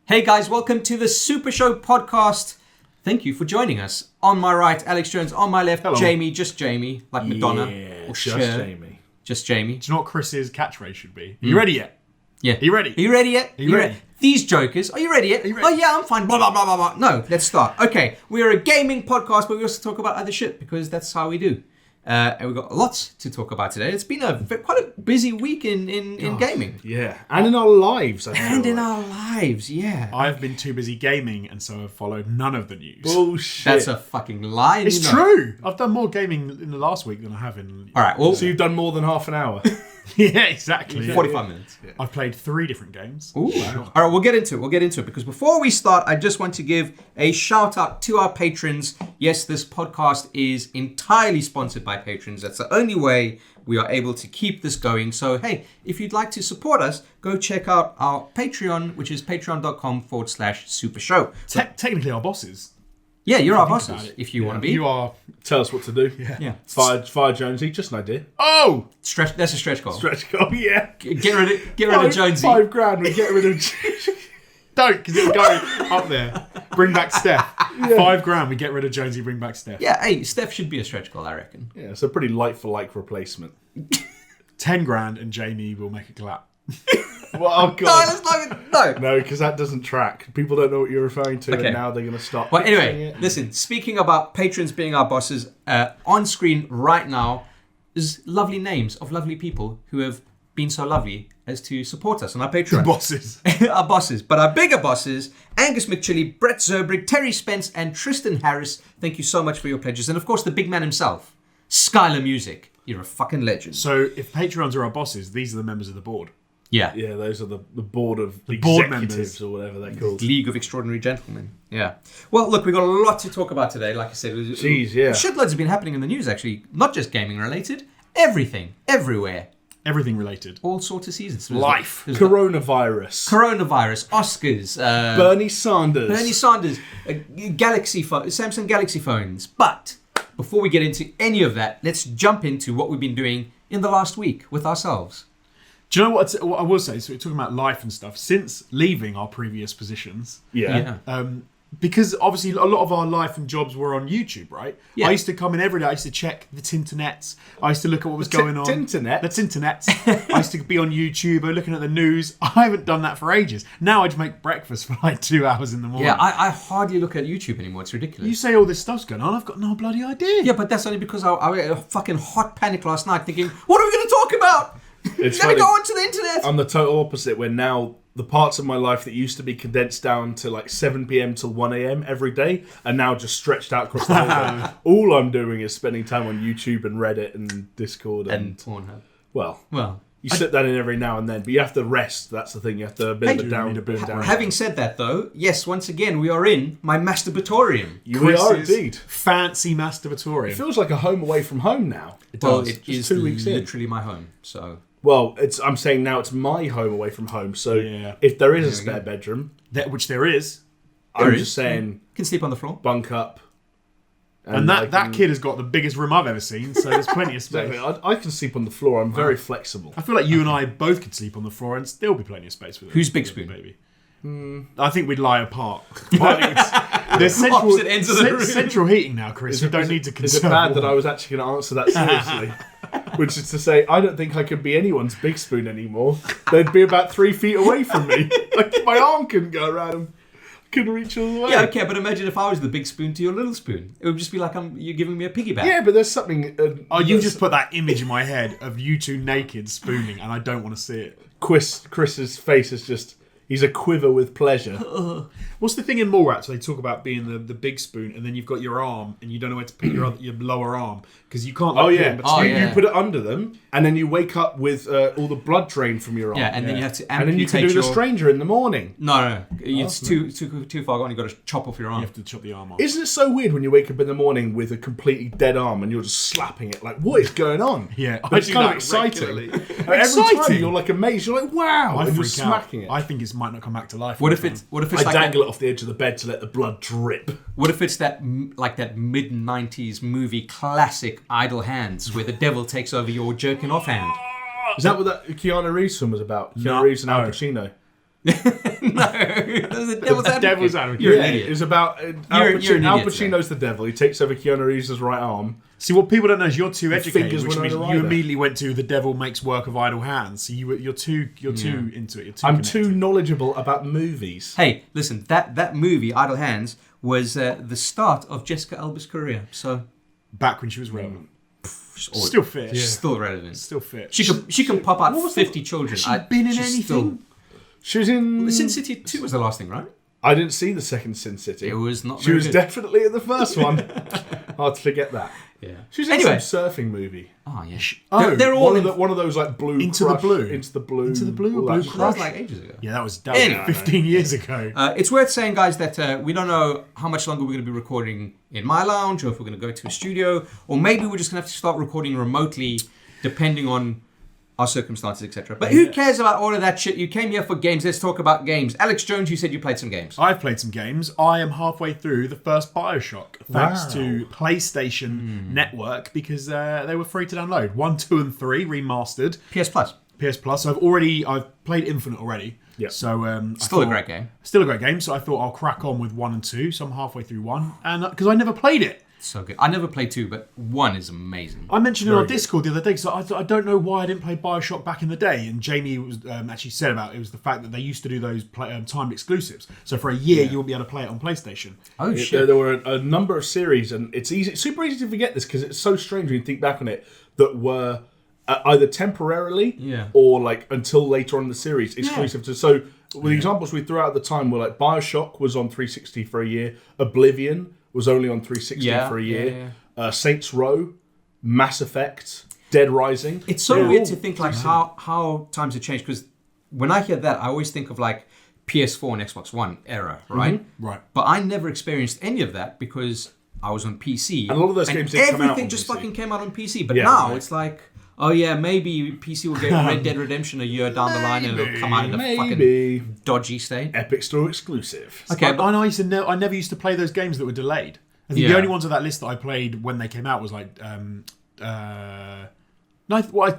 Hey guys, welcome to the SuperShow podcast. Thank you for joining us. On my right, Alex Jones. On my left, Hello. Jamie, just Jamie, like Madonna. Yeah, or just Cher. Jamie. Just Jamie. Do you know what Chris's catchphrase should be? Are you ready yet? Yeah. Are you ready? Are you ready yet? Are you ready? These jokers, are you ready yet? you ready? Oh yeah, I'm fine. Blah, blah, blah, blah, blah. No, let's start. Okay, we're a gaming podcast, but we also talk about other shit because that's how we do. And we've got lots to talk about today. It's been quite a busy week in gaming. Yeah, and in our lives. And in our lives, yeah. I've been too busy gaming, and so I've followed none of the news. Bullshit. That's a fucking lie. It's true. I've done more gaming in the last week than I have in... All right, well, So you've done more than half an hour. Yeah, exactly. 45 minutes. I've played 3 different games. Ooh. Wow. All right, we'll get into it because before we start, I just want to give a shout out to our patrons. Yes, this podcast is entirely sponsored by patrons. That's the only way we are able to keep this going. So, hey, if you'd like to support us, go check out our Patreon, which is patreon.com/supershow. Technically our bosses. Yeah, you're our Think about bosses it. if you want to be. You are... Tell us what to do. Yeah. Fire Jonesy, just an idea. Oh! That's a stretch goal. Stretch goal, yeah. Get rid of Jonesy. £5,000, we get rid of... Don't, because it'll go up there. Bring back Steph. $5,000, we get rid of Jonesy, bring back Steph. Yeah, hey, Steph should be a stretch goal, I reckon. Yeah, it's a pretty like-for-like replacement. $10,000 and Jamie will make a clap. Well, oh, No, God. let's not even... No. No, because that doesn't track. People don't know what you're referring to, Okay. and now they're going to stop. Well, saying anyway, it. listen, speaking about patrons being our bosses, on screen right now is lovely names of lovely people who have been so lovely as to support us on our Patreon. Bosses. Our bosses. But our bigger bosses, Angus McChilly, Brett Zerbrig, Terry Spence, and Tristan Harris, thank you so much for your pledges. And of course, the big man himself, Skylar Music. You're a fucking legend. So if Patreons are our bosses, these are the members of the board. Yeah. Yeah, those are the board of board executives members. or whatever they're called. League of Extraordinary Gentlemen. Yeah. Well, look, we've got a lot to talk about today. Like I said, Jeez, yeah. shitloads have been happening in the news, actually. Not just gaming related. Everything. Everywhere. Everything related. All sorts of seasons. Life. Coronavirus. Coronavirus. Oscars. Bernie Sanders. Galaxy Samsung Galaxy phones. But before we get into any of that, let's jump into what we've been doing in the last week with ourselves. Do you know what I will say? So we're talking about life and stuff. Since leaving our previous positions, Yeah. because obviously a lot of our life and jobs were on YouTube, right? Yeah. I used to come in every day. I used to check the Tinternets. I used to look at what was going on. Tinternet? The Tinternets. I used to be on YouTube looking at the news. I haven't done that for ages. Now I just make breakfast for like 2 hours in the morning. Yeah, I hardly look at YouTube anymore. It's ridiculous. You say all this stuff's going on. I've got no bloody idea. Yeah, but that's only because I had a fucking hot panic last night thinking, what are we going to talk about? It's Let me funny. go onto the internet. I'm the total opposite, where now the parts of my life that used to be condensed down to like 7 p.m. till 1 a.m. every day are now just stretched out across the whole day. All I'm doing is spending time on YouTube and Reddit and Discord And Pornhub. well, Well, you slip that in every now and then, but you have to rest. That's the thing. You have to build it down. having said that though, yes, once again, we are in my masturbatorium. We are Chris's indeed. fancy It masturbatorium. feels like a home away from home now. Well, does. it Just is 2 weeks in. literally my home, so... Well, I'm saying now it's my home away from home. So Yeah. if there is a There we go. spare bedroom, Which there is. I'm There just is. saying Can sleep on the floor. bunk up. And I that can- kid has got the biggest room I've ever seen, so there's plenty of space. Exactly. I can sleep on the floor. I'm very flexible. I feel like you and I both could sleep on the floor and still be plenty of space with it. Who's Big Spoon? Baby? I think we'd lie apart. I think there's central, Opposite ends of the room. central heating now, Chris. You don't need to Is it conserve bad that I warmth. was actually going to answer that seriously? Which is to say, I don't think I could be anyone's big spoon anymore. They'd be about 3 feet away from me. Like my arm couldn't go around them. Couldn't reach all the way. Yeah, okay, but imagine if I was the big spoon to your little spoon. It would just be like you're giving me a piggyback. Yeah, but there's something. Oh, you just put that image in my head of you two naked spooning, and I don't want to see it. Chris's face is just. He's a quiver with pleasure. What's the thing in Mallrats? They talk about being the big spoon, and then you've got your arm, and you don't know where to put your lower arm because you can't. Oh put it yeah, in between. you put it under them, and then you wake up with all the blood drained from your arm. Yeah, and then you have to and then you can do amputate the stranger in the morning. No. It's too far gone. You've got to chop off your arm. You have to chop the arm off. Isn't it so weird when you wake up in the morning with a completely dead arm and you're just slapping it? Like, what is going on? Yeah, but it's I do kind of that exciting. regularly. Every time you're like amazed. You're like, wow, I and you're freak out. smacking it. I think it might not come back to life. What if it's I like dangle that, it off the edge of the bed to let the blood drip. what if it's that mid 90s movie classic Idle Hands where the devil takes over your jerking off hand? Is that what that Keanu Reeves film was about? Keanu No. Reeves and Al Pacino. No. the devil's advocate. Devil's advocate. You're an Yeah, idiot. it's about You're an Al idiot, Pacino's the devil. He takes over Keanu Reeves' right arm. See, what people don't know is you're too educated, fingers which went means on a you rider. immediately went to the devil makes work of idle hands. So you're too into it. You're too I'm connected. too knowledgeable about movies. Hey, listen, that movie, Idle Hands, was the start of Jessica Alba's career. So Back when she was relevant. still Still fit. still relevant. Still fit. She can pop out 50 children. Has she been in she's anything? still- She was in. Sin City 2 was the last thing, right? I didn't see the second Sin City. It was not She very was good. definitely in the first one. Hard to forget that. Yeah. She was in Anyway. some surfing movie. Oh, yeah. Oh, they're all in... One of those like blue Into the Crush, Blue. into the blue, Into the Blue or all Blue that That was shit. like ages ago. Yeah, that was Anyway. 15 years ago. It's worth saying, guys, that we don't know how much longer we're going to be recording in my lounge, or if we're going to go to a studio, or maybe we're just going to have to start recording remotely, depending on our circumstances, etc. But who cares about all of that shit? You came here for games. Let's talk about games. Alex Jones, you said you played some games. I've played some games. I am halfway through the first Bioshock, thanks to PlayStation Network, because they were free to download. 1, 2, and 3 remastered. PS Plus. PS Plus. I've played Infinite already. Yeah. So Still a great game. Still a great game. So I thought I'll crack on with 1 and 2. So I'm halfway through 1, and because I never played it. So good. I never played 2, but 1 is amazing. I mentioned it on Very good. Discord the other day, because I don't know why I didn't play Bioshock back in the day. And Jamie was actually said about it was the fact that they used to do those timed exclusives. So for a year, you wouldn't be able to play it on PlayStation. Oh, There shit. were a number of series, and it's super easy to forget this because it's so strange when you think back on it, that were either temporarily or like until later on in the series exclusive to. So the examples we threw out at the time were like Bioshock was on 360 for a year, Oblivion was only on 360 for a year, Saints Row, Mass Effect, Dead Rising. It's so weird to think like how times have changed, because when I hear that, I always think of like PS4 and Xbox One era, right? Right. But I never experienced any of that because I was on PC. And a lot of those games did come out everything on just PC. fucking came out on PC. But Yeah, now right. it's like, oh yeah, maybe PC will get Red Dead Redemption a year down the line and it'll come out in a fucking dodgy state. Epic Store exclusive. Okay, but I never used to play those games that were delayed. I think the only ones on that list that I played when they came out was like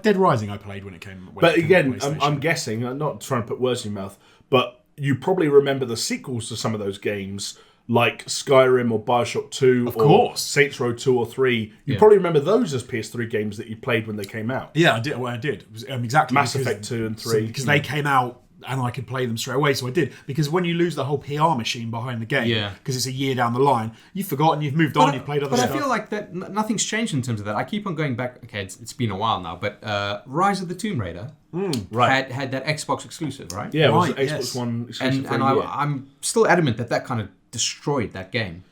Dead Rising I played when it came. But again, I'm guessing, I'm not trying to put words in your mouth, but you probably remember the sequels to some of those games, like Skyrim or Bioshock 2 or course. Saints Row 2 or 3. You probably remember those as PS3 games that you played when they came out. Yeah, I did. Well, I did. It was, exactly. Mass Effect 2 and 3. Because they came out and I could play them straight away, so I did. Because when you lose the whole PR machine behind the game, because it's a year down the line, you've forgotten, you've moved on, you've played other stuff. But I feel like that nothing's changed in terms of that. I keep on going back. Okay, it's been a while now, but Rise of the Tomb Raider had that Xbox exclusive, right? Yeah, it was Right, Xbox yes. One exclusive for And a year. I'm still adamant that kind of destroyed that game.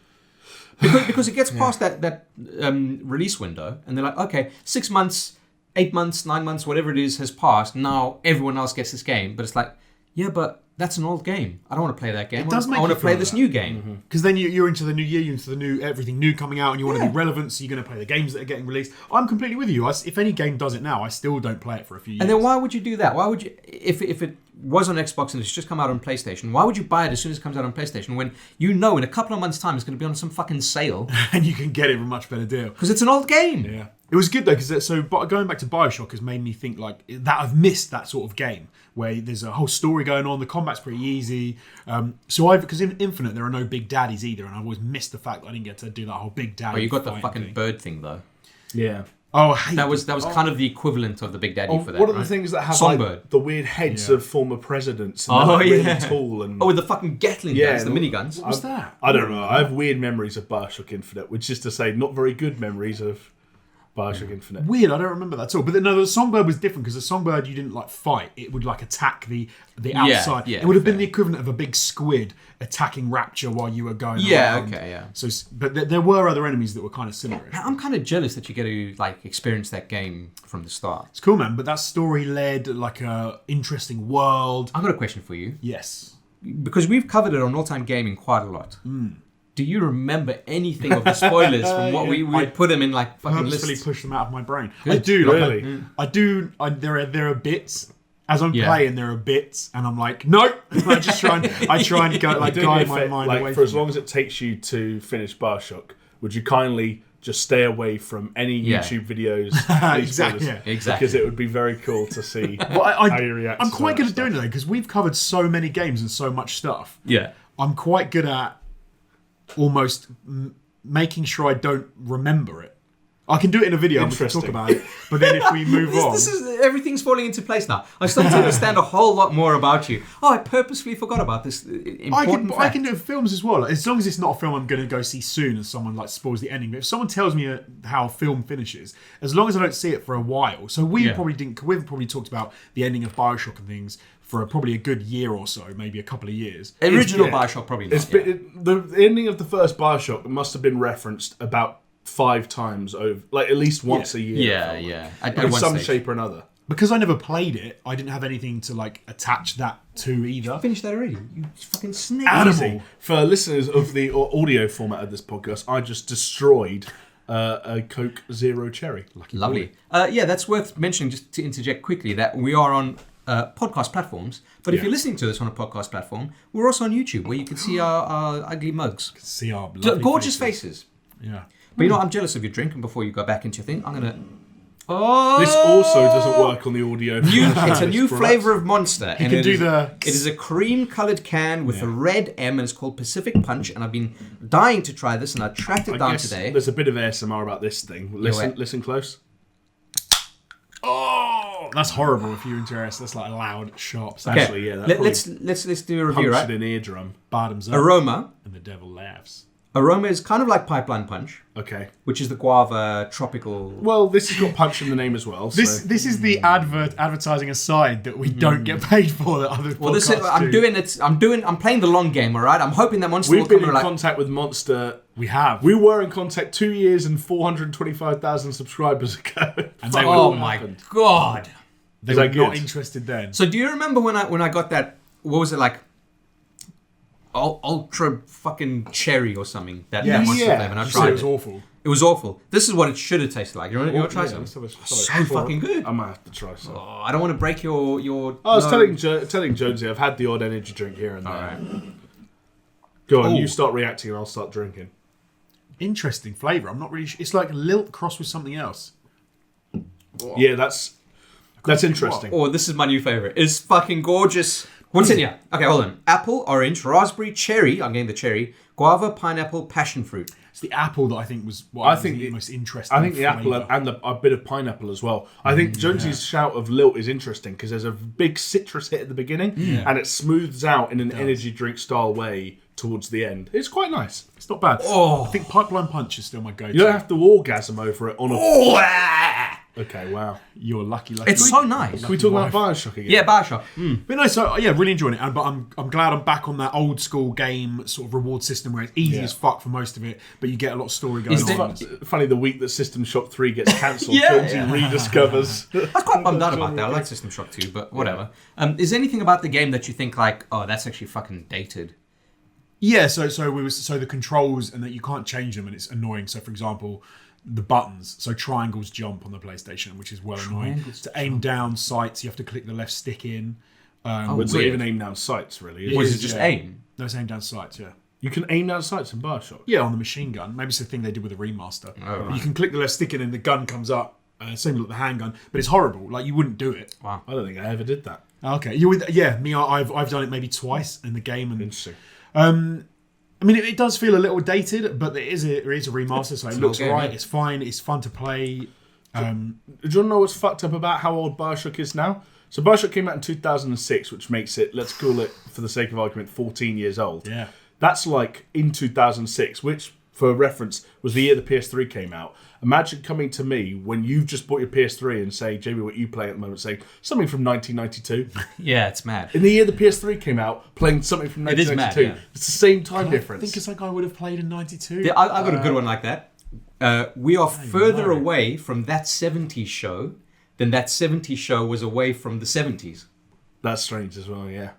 Because it gets past that release window, and they're like, okay, 6 months, 8 months, 9 months, whatever it is has passed. Now everyone else gets this game, but it's like, yeah, but that's an old game. I don't want to play that game. It does make I want you to play feel this that. new game. Because then you're into the new year, you're into the new everything new coming out, and you want to be relevant, so you're going to play the games that are getting released. I'm completely with you. If any game does it now, I still don't play it for a few years. And then why would you do that? Why would you, if it was on Xbox and it's just come out on PlayStation, why would you buy it as soon as it comes out on PlayStation when you know in a couple of months' time it's going to be on some fucking sale? and you can get it for a much better deal. Because it's an old game. Yeah. It was good though, because going back to Bioshock has made me think like that I've missed that sort of game where there's a whole story going on, the combat's pretty easy. Because in Infinite there are no big daddies either, and I always missed the fact that I didn't get to do that whole big daddy. Oh, you got the fight fucking thing. bird thing though. Yeah. Oh, I hate That was kind of the equivalent of the Big Daddy for that. What are the right? things that have Songbird. like the weird heads of former presidents? And Oh, they're, like, really yeah. tall and Oh, with the fucking Gatling guns, the miniguns. What's that? I don't know. I have weird memories of Bioshock Infinite, which is to say, not very good memories of Bioshock Infinite. Weird, I don't remember that at all. But no, the Songbird was different because the Songbird you didn't like fight; it would like attack the outside. yeah, it would have been fair. the equivalent of a big squid attacking Rapture while you were going. Yeah, around. okay, yeah. So, but there were other enemies that were kind of similar. Now, I'm kind of jealous that you get to like experience that game from the start. It's cool, man. But that story led like a interesting world. I've got a question for you. Yes. Because we've covered it on All Time Gaming quite a lot. Do you remember anything of the spoilers from what we put them in like fucking Purposefully lists? push them out of my brain. Good. I do. Really? I do. There are bits. As I'm playing, there are bits, and I'm like, no. I just try and go like Do me a guide my fa- mind like, away for from as long as it takes you to finish Bioshock, would you kindly just stay away from any YouTube videos. Exactly. Because it would be very cool to see Well, how you react. I'm to quite that good at doing it, because we've covered so many games and so much stuff. Yeah. I'm quite good at almost making sure I don't remember it. I can do it in a video and we can talk about it, but then if we move on... This is everything's falling into place now. I'm starting to understand a whole lot more about you. Oh, I purposefully forgot about this important I can do films as well. As long as it's not a film I'm going to go see soon and someone like spoils the ending. But if someone tells me how a film finishes, as long as I don't see it for a while. So we've probably talked about the ending of Bioshock and things for probably a good year or so, maybe a couple of years. Original Bioshock, probably not. The ending of the first Bioshock must have been referenced about 5 times over, like at least once a year. Yeah. In some shape or another. Because I never played it, I didn't have anything to like attach that to either. Finished that already? You fucking snake. Animal. For listeners of the audio format of this podcast, I just destroyed a Coke Zero Cherry. Lovely. That's worth mentioning, just to interject quickly, that we are on podcast platforms. But if you're listening to this on a podcast platform, we're also on YouTube, where you can see our ugly mugs. See our lovely gorgeous faces. Yeah. But you know, I'm jealous of your drink, and before you go back into your thing, I'm going to... Oh! This also doesn't work on the audio. It's a new flavour of Monster. You can do It is a cream-coloured can with a red M, and it's called Pacific Punch, and I've been dying to try this, and I tracked it down today. There's a bit of ASMR about this thing. Listen close. Oh! That's horrible if you're interested. That's like a loud, sharp sound. Okay, Actually, yeah. let's do a review, right? An eardrum. Bottoms up. Aroma. And the devil laughs. Aroma is kind of like Pipeline Punch, Okay. which is the guava tropical... Well, this has got punch in the name as well. This is the advertising aside that we don't get paid for that other Well, podcasts do. I'm playing the long game, all right? I'm hoping that Monster We've will come been in and contact with Monster. We have. We were in contact 2 years and 425,000 subscribers ago. And they Oh were, my god! they Is were that not good? interested then. So do you remember when I got that? What was it like? Ultra fucking cherry or something. That Monster flavor, and I You said tried it was awful. It was awful. This is what it should have tasted like. You want to try some? let's have a- So fucking good. I might have to try some. Oh, I don't want to break your. I was telling Jonesy I've had the odd energy drink here and there. Alright. Go on, Oh. you start reacting and I'll start drinking. Interesting flavour. I'm not really sure. It's like lilt crossed with something else. Yeah, that's interesting. Oh, this is my new favorite. It's fucking gorgeous. What's in here? Okay, hold on. Apple, orange, raspberry, cherry. I'm getting the cherry. Guava, pineapple, passion fruit. It's the apple that I think was the most interesting. I think the apple flavour. and a bit of pineapple as well. I think Jonesy's shout of lilt is interesting because there's a big citrus hit at the beginning and it smooths out in an energy drink style way towards the end. It's quite nice. It's not bad. Oh. I think Pipeline Punch is still my go-to. You don't have to orgasm over it on a... Oh, ah. Okay, wow. You're lucky. It's so nice. Can we talk about Bioshock again? Yeah, Bioshock. But no, so yeah, really enjoying it. But I'm glad I'm back on that old school game sort of reward system where it's easy as fuck for most of it, but you get a lot of story going on. Funny, the week that System Shock 3 gets cancelled, Yeah. Jonesy rediscovers... I was quite bummed out about that. I like System Shock 2, but whatever. Is there anything about the game that you think like, oh, that's actually fucking dated? Yeah, so the controls and that you can't change them and it's annoying. So for example, the buttons, so triangles jump on the PlayStation, which is annoying. To aim down sights, you have to click the left stick in. It's not even aim down sights, really. Or is it just aim? No, it's aim down sights, yeah. You can aim down sights in Bioshock? Yeah, on the machine gun. Maybe it's the thing they did with the remaster. Oh, right. You can click the left stick in and the gun comes up. Same like the handgun, but it's horrible. Like you wouldn't do it. Wow. I don't think I ever did that. Okay, you would. Yeah, me. I've done it maybe twice in the game, and Interesting. I mean, it does feel a little dated, but it is a remaster, so it looks game, alright. yeah. It's fine. It's fun to play. Do you want to know what's fucked up about how old Bioshock is now? So Bioshock came out in 2006, which makes it, let's call it, for the sake of argument, 14 years old. Yeah. That's like in 2006, which, for reference, was the year the PS3 came out. Imagine coming to me when you've just bought your PS3 and saying, Jamie, what you play at the moment, saying something from 1992. Yeah, it's mad. In the year the PS3 came out, playing something from It is 1992. mad, yeah. It's the same time I difference. think it's like I would have played in '92. Yeah, I got a good one like that. We are further away from that 70s show than that 70s show was away from the 70s. That's strange as well, yeah.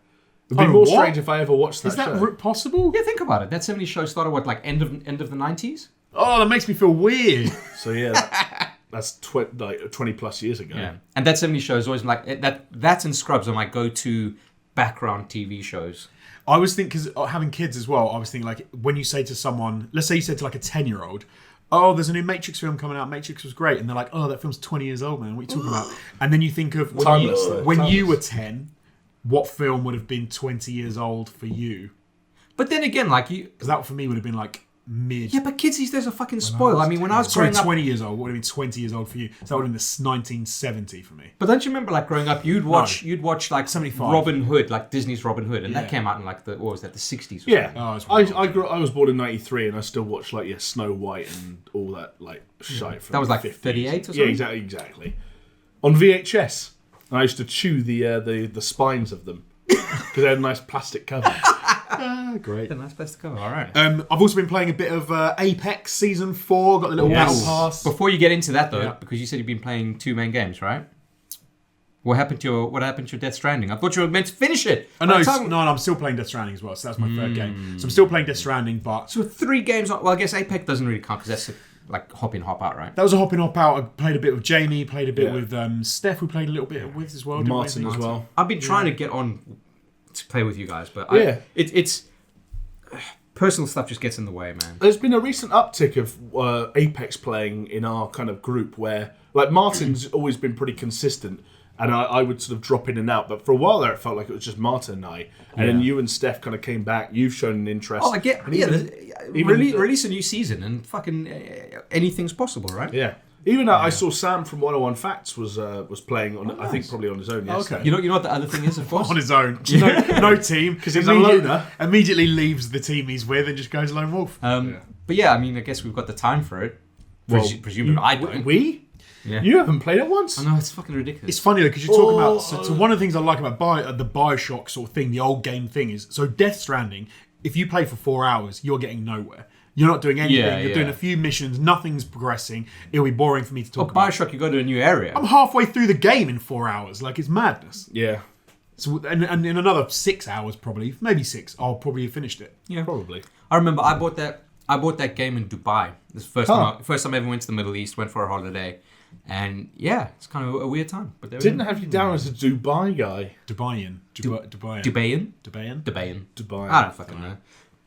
It'd be more strange if I ever watched that Is that show. possible? Yeah, think about it. That 70s show started, what, like end of the 90s? Oh, that makes me feel weird. So yeah, that's 20 plus years ago. Yeah. And that 70s show is always like, that and Scrubs are my go-to background TV shows. I was thinking, because having kids as well, I was thinking like when you say to someone, let's say you said to like a 10-year-old, oh, there's a new Matrix film coming out. Matrix was great. And they're like, oh, that film's 20 years old, man. What are you talking about? And then you think of when you were 10, what film would have been 20 years old for you? But then again, like Because that for me would have been like mid. Yeah, but kids these days are fucking spoiled. I mean, when I was growing up... 20 years old. What would have been 20 years old for you? So that would have been the 1970 for me. But don't you remember, like, growing up, you'd watch like 75. Robin Hood, like Disney's Robin Hood, and that came out in like the 60s. Or Yeah, something. I was born in '93, and I still watch like Snow White and all that like shite. From That was like the 50s. 38 or something. Yeah, exactly. On VHS, I used to chew the spines of them because they had a nice plastic cover. Great. Yeah, nice place to go. All right. I've also been playing a bit of Apex Season 4. Got the little battle pass. Before you get into that, though, because you said you've been playing 2 main games, right? What happened to your Death Stranding? I thought you were meant to finish it. No, I'm still playing Death Stranding as well. So that's my third game. So I'm still playing Death Stranding, but So 3 games. Well, I guess Apex doesn't really count because that's like hop in, hop out, right? that was a hop in, hop out. I played a bit with Jamie, played a bit with Steph. We played a little bit with as well. didn't we? Martin as well. I've been trying to get on to play with you guys, but it's personal stuff just gets in the way, man. There's been a recent uptick of Apex playing in our kind of group where, like, Martin's always been pretty consistent, and I would sort of drop in and out. But for a while there, it felt like it was just Martin and I. And then you and Steph kind of came back. You've shown an interest. Oh, I get. And Release a new season and fucking anything's possible, right? Yeah. Even I saw Sam from 101 Facts was playing on. I think probably on his own. Yes. Okay. You know what the other thing is, of course. on his own. No team. Because he's a loner. Immediately leaves the team he's with and just goes lone wolf. But yeah, I mean, I guess we've got the time for it. Presumably, I don't. We? Yeah. You haven't played it once? I know, it's fucking ridiculous. It's funny though, because you're talking about. So one of the things I like about the Bioshock sort of thing, the old game thing, is so Death Stranding. If you play for 4 hours, you're getting nowhere. You're not doing anything. You're doing a few missions. Nothing's progressing. It'll be boring for me to talk about. Bioshock, you go to a new area. I'm halfway through the game in 4 hours. Like, it's madness. Yeah. So, and in another 6 hours, probably, maybe 6, I'll probably have finished it. Yeah, probably. I remember I bought that game in Dubai. This is the first time I ever went to the Middle East. Went for a holiday, and yeah, it's kind of a weird time. But didn't have you down as a Dubai guy. Dubai. I don't fucking know.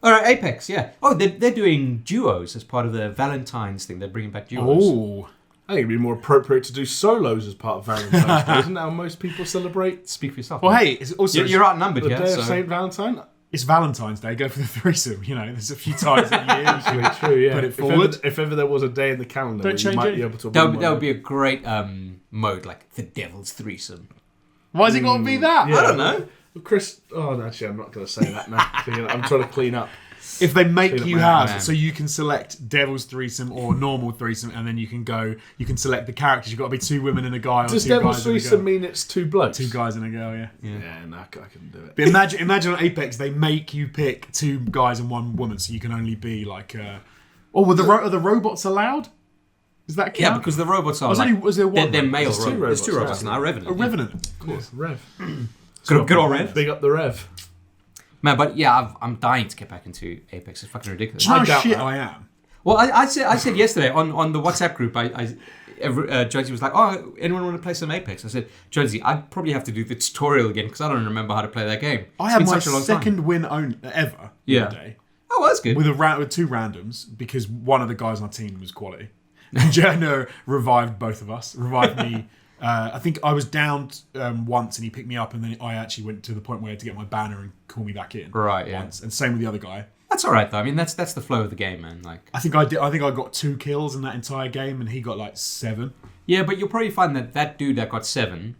All right, Apex, yeah. Oh, they're doing duos as part of the Valentine's thing. They're bringing back duos. Oh. I think it'd be more appropriate to do solos as part of Valentine's Day. Isn't that how most people celebrate? Speak for yourself. Well, man. hey, it's also you're outnumbered, The yeah. day of St. Valentine? It's Valentine's Day. Go for the threesome. You know, there's a few times a year. True, yeah. Put it forward. If ever there was a day in the calendar, Don't where you change might it. be able to. That would be a great mode, like the Devil's Threesome. Why is it got to be that? Yeah. I don't know. Chris. Oh, no, actually, I'm not going to say that now. I'm trying to clean up. If they make you have, so you can select Devil's Threesome or normal threesome, and then you can select the characters. You've got to be 2 women and a guy, or Does 2 Devil's guys and a girl. Threesome mean it's 2 blokes? 2 guys and a girl, yeah. Yeah, no, I couldn't do it. But imagine on Apex, they make you pick 2 guys and 1 woman, so you can only be like... are the robots allowed? Is that count? Yeah, because the robots are was there one? They're male There's 2 robots. There's 2 robots yeah. now. Revenant. A Revenant. Of course, Rev. Good old Rev. Big up the Rev. Man, but yeah, I'm dying to get back into Apex. It's fucking ridiculous. Do you know I how doubt shit that. I am? Well, I said yesterday on the WhatsApp group, Jonesy was like, "Oh, anyone want to play some Apex?" I said, "Jonesy, I'd probably have to do the tutorial again because I don't remember how to play that game." I It's had been my such a long second time. win ever the other day. Oh, well, that's good. With 2 randoms, because one of the guys on our team was quality. Jono revived both of us. Revived me. I think I was down once and he picked me up, and then I actually went to the point where I had to get my banner and call me back in. Right, yeah. Once. And same with the other guy. That's all right though. I mean, that's the flow of the game, man. Like, I think I got 2 kills in that entire game, and he got like 7. yeah, but you'll probably find that dude that got 7.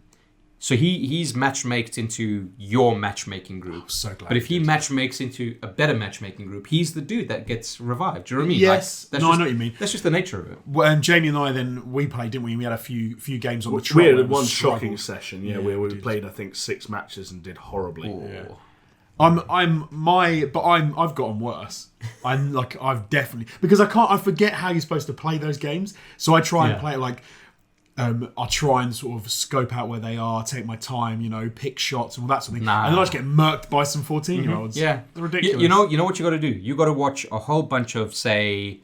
So he's matchmaked into your matchmaking group. So glad. But if he matchmakes into a better matchmaking group, he's the dude that gets revived. Do you know what I mean? Yes. Like, I know what you mean. That's just the nature of it. Well, and Jamie and I we played, didn't we? We had a few games on the We trot. had one shocking session, where we did. played, I think, 6 matches and did horribly. Oh. I've gotten worse. I've definitely, because I forget how you're supposed to play those games. So I try and play it like, I'll try and sort of scope out where they are, take my time, pick shots and all that sort of thing. Nah. And then I just get murked by some 14-year-olds. Yeah. They're ridiculous. You know what you got to do? You got to watch a whole bunch of, say,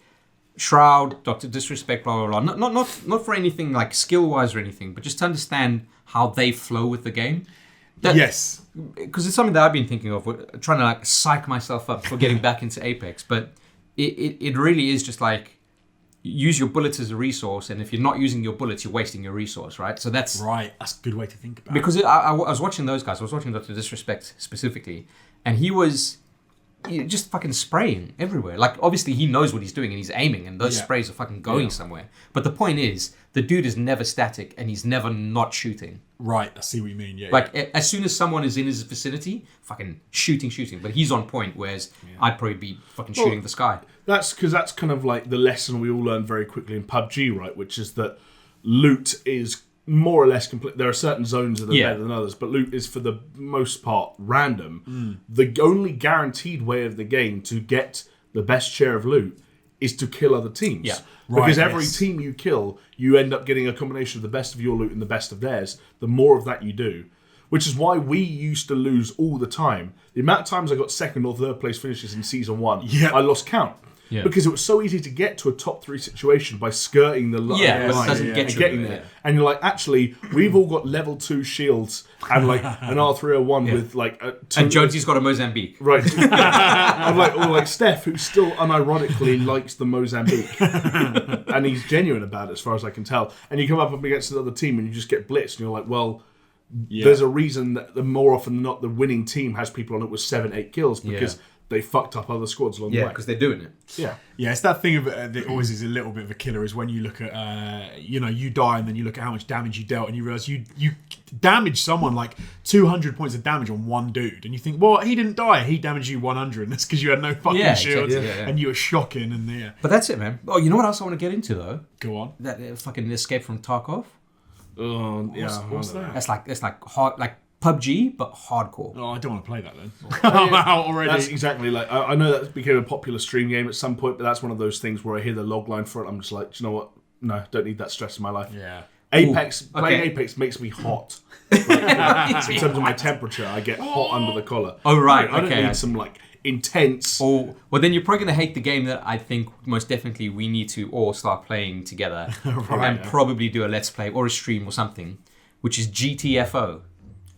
Shroud, Dr. Disrespect, blah, blah, blah. Not for anything like skill-wise or anything, but just to understand how they flow with the game. Yes. Because it's something that I've been thinking of, trying to like psych myself up for getting back into Apex. But it really is just like, use your bullets as a resource, and if you're not using your bullets, you're wasting your resource, right? So that's right. That's a good way to think about it. because I was watching those guys. I was watching Dr. Disrespect specifically, and he was just fucking spraying everywhere. Like, obviously he knows what he's doing and he's aiming, and those sprays are fucking going somewhere. But the point is, the dude is never static and he's never not shooting. Right, I see what you mean. Yeah. Like, as soon as someone is in his vicinity, fucking shooting. But he's on point, whereas I'd probably be fucking shooting the sky. That's because that's kind of like the lesson we all learned very quickly in PUBG, right? Which is that loot is more or less complete. There are certain zones that are better than others, but loot is for the most part random. The only guaranteed way of the game to get the best share of loot is to kill other teams. Yeah. Because every team you kill, you end up getting a combination of the best of your loot and the best of theirs. The more of that you do. Which is why we used to lose all the time. The amount of times I got second or third place finishes in Season 1, I lost count. Yeah. Because it was so easy to get to a top 3 situation by skirting the line but it doesn't get and you getting there. And you're like, actually, we've all got level 2 shields and like an R301 with like two. And Jonesy's got a Mozambique. Right. I'm like Steph, who still unironically likes the Mozambique. And he's genuine about it as far as I can tell. And you come up against another team and you just get blitzed and you're like, well, there's a reason that the more often than not the winning team has people on it with 7-8 kills because they fucked up other squads along the way. Yeah, because they're doing it. Yeah. Yeah, it's that thing of that always is a little bit of a killer is when you look at, you die and then you look at how much damage you dealt and you realise you damaged someone like 200 points of damage on one dude. And you think, well, he didn't die. He damaged you 100. And that's because you had no fucking shields and you were shocking. And But that's it, man. Oh, you know what else I want to get into, though? Go on. That fucking Escape from Tarkov. Oh, yeah. What's that? That's like hard, like PUBG, but hardcore. Oh, I don't want to play that then. I'm out already. That's exactly like I know that became a popular stream game at some point, but that's one of those things where I hear the log line for it. I'm just like, do you know what? No, don't need that stress in my life. Yeah. Apex playing Apex makes me hot. In terms of my temperature, I get hot under the collar. Oh right, I don't need some like intense. Well, then you're probably gonna hate the game that I think most definitely we need to all start playing together and probably do a let's play or a stream or something, which is GTFO.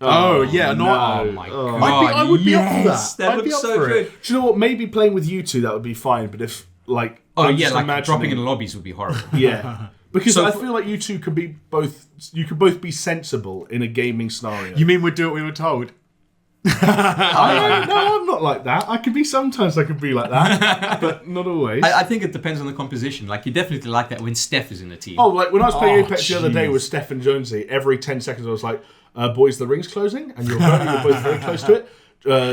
Oh yeah, no. Oh my god! I would be up for that. That I'd be looks up so for good. it. Do you know what? Maybe playing with you two that would be fine, but if like I'm just like imagining, dropping in lobbies would be horrible. Yeah. Because I feel like you two could be both. You could both be sensible in a gaming scenario. You mean we'd do what we were told? No, I'm not like that. Sometimes I could be like that, but not always. I think it depends on the composition. Like you definitely like that when Steph is in the team. Oh, like when I was playing Apex the other day with Steph and Jonesy, every 10 seconds I was like, boys, the ring's closing, and you're both very close to it.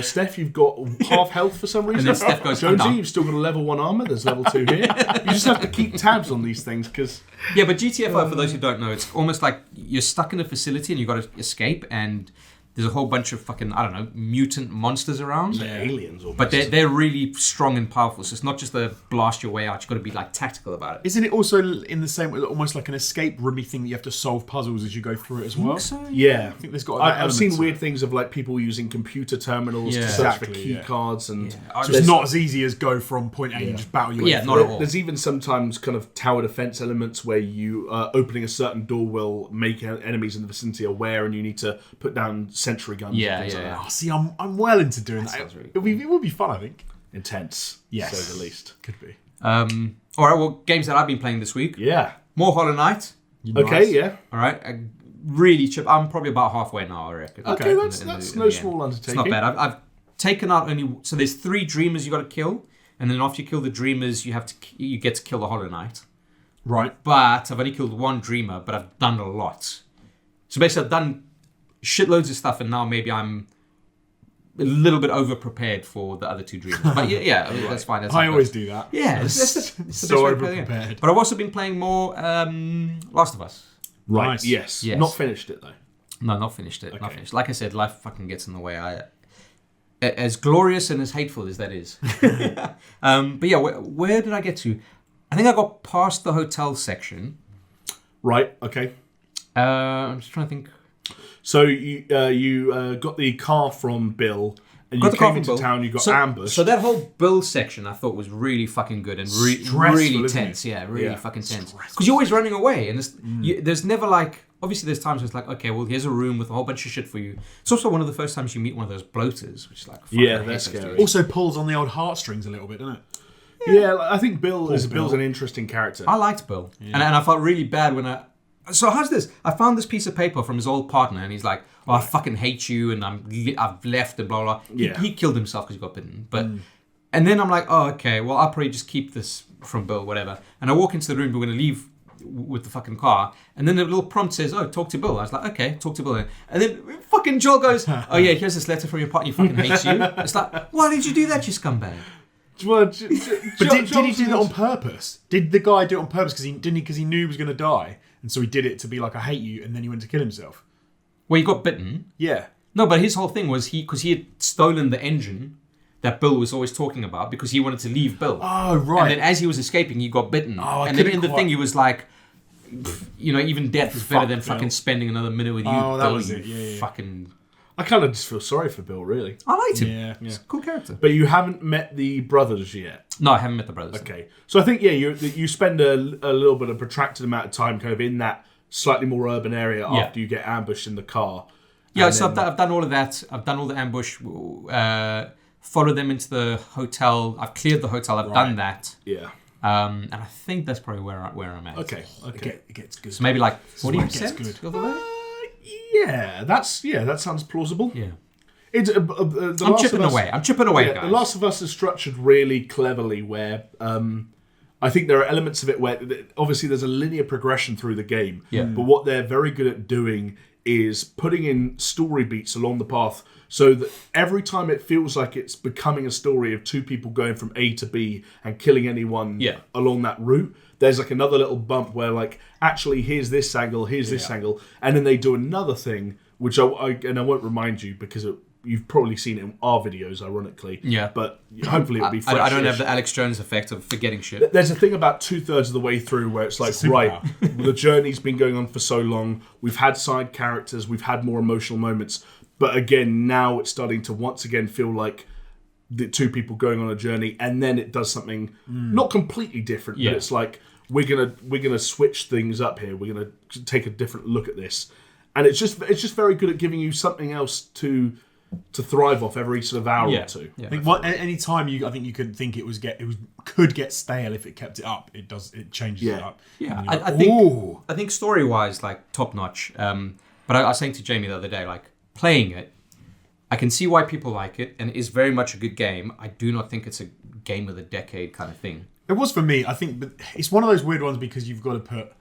Steph, you've got half health for some reason. And then Steph goes, Jonesy, you've still got a level 1 armor. There's level 2 here. You just have to keep tabs on these things because. Yeah, but GTFO, for those who don't know, it's almost like you're stuck in a facility and you've got to escape, and there's a whole bunch of fucking, I don't know, mutant monsters around. They're aliens almost. But they're really strong and powerful, so it's not just a blast your way out, you've got to be like tactical about it. Isn't it also in the same way, almost like an escape roomy thing that you have to solve puzzles as you go through it as well? Yeah. I think there's got I've seen weird things of like people using computer terminals to search for key cards and so it's not as easy as go from point A and just battle your way through. not at all. There's even sometimes kind of tower defense elements where you opening a certain door will make enemies in the vicinity aware and you need to put down sentry guns. Oh, see, I'm well into doing that. Really it would be fun, I think. Intense, yes, to say the least. Could be. All right, well, games that I've been playing this week. Yeah. More Hollow Knight. Okay, yeah. All right, really chip. I'm probably about halfway now, I reckon. Okay, that's no small undertaking. It's not bad. I've taken out only. So there's 3 dreamers you got to kill, and then after you kill the dreamers, you get to kill the Hollow Knight. Right. But I've only killed 1 dreamer, but I've done a lot. So basically, I've done shitloads of stuff, and now maybe I'm a little bit over prepared for the other 2 dreamers. But yeah, that's fine. That's I always do that. Yeah, it's the so best way to play over prepared. it. But I've also been playing more Last of Us. Right. Nice. Yes. Not finished it though. No, not finished it. Not finished. Like I said, life fucking gets in the way. As glorious and as hateful as that is. But yeah, where did I get to? I think I got past the hotel section. Right. Okay. I'm just trying to think. So you got the car from Bill, and you came into town. You got ambushed. So that whole Bill section I thought was really fucking good and really tense. Yeah, really fucking tense. Because you're always running away, and there's never like. Obviously, there's times where it's like, okay, well, here's a room with a whole bunch of shit for you. It's also one of the first times you meet one of those bloaters, which is like, that's scary. Also pulls on the old heartstrings a little bit, doesn't it? Yeah, like, I think Bill's an interesting character. I liked Bill, and I felt really bad when I. So how's this? I found this piece of paper from his old partner, and he's like, "Oh, I fucking hate you, and I've left, and blah blah." Yeah. He killed himself because he got bitten, but. And then I'm like, oh, okay, well, I'll probably just keep this from Bill, whatever. And I walk into the room, we're going to leave with the fucking car. And then the little prompt says, oh, talk to Bill. I was like, okay, talk to Bill. And then fucking Joel goes, oh, yeah, here's this letter from your partner. He fucking hates you. It's like, why did you do that, you scumbag? Well, But did he do that on purpose? Did the guy do it on purpose because he knew he was going to die? And so he did it to be like, I hate you, and then he went to kill himself? Well, he got bitten. Yeah. No, but his whole thing was because he had stolen the engine that Bill was always talking about because he wanted to leave Bill. Oh, right. And then as he was escaping, he got bitten. And then in the thing, he was like, even death is better than fucking spending another minute with you, Oh, that Bill. was You it. Yeah. fucking... I kind of just feel sorry for Bill, really. I liked him. Yeah. He's a cool character. But you haven't met the brothers yet. No, I haven't met the brothers. Okay. So I think, you spend a little bit of protracted amount of time kind of in that slightly more urban area after you get ambushed in the car. Yeah, so I've done all of that. I've done all the ambush. Followed them into the hotel. I've cleared the hotel. I've done that. Yeah. And I think that's probably where I'm at. Okay. It gets good. So maybe like This is where it 40% gets of the way? that sounds plausible. Yeah. It's, I'm chipping away, guys. The Last of Us is structured really cleverly where I think there are elements of it where obviously there's a linear progression through the game. Yeah. But what they're very good at doing is putting in story beats along the path so that every time it feels like it's becoming a story of two people going from A to B and killing anyone along that route, there's like another little bump where like, actually, here's this angle, this angle. And then they do another thing, which I won't remind you because you've probably seen it in our videos, ironically. Yeah. But hopefully it'll be fresh. I don't have the Alex Jones effect of forgetting shit. There's a thing about 2/3 of the way through where it's like, right, the journey's been going on for so long. We've had side characters. We've had more emotional moments. But again, now it's starting to once again feel like the two people going on a journey, and then it does something not completely different, but it's like we're gonna switch things up here. We're gonna take a different look at this, and it's just very good at giving you something else to thrive off every sort of hour or two. Yeah. I think any time I think you could think it could get stale if it kept it up. It changes it up. Yeah, Like, I think story wise, like top notch. But I was saying to Jamie the other day, like playing it, I can see why people like it, and it is very much a good game. I do not think it's a game of the decade kind of thing. It was for me, I think, but it's one of those weird ones because you've got to put.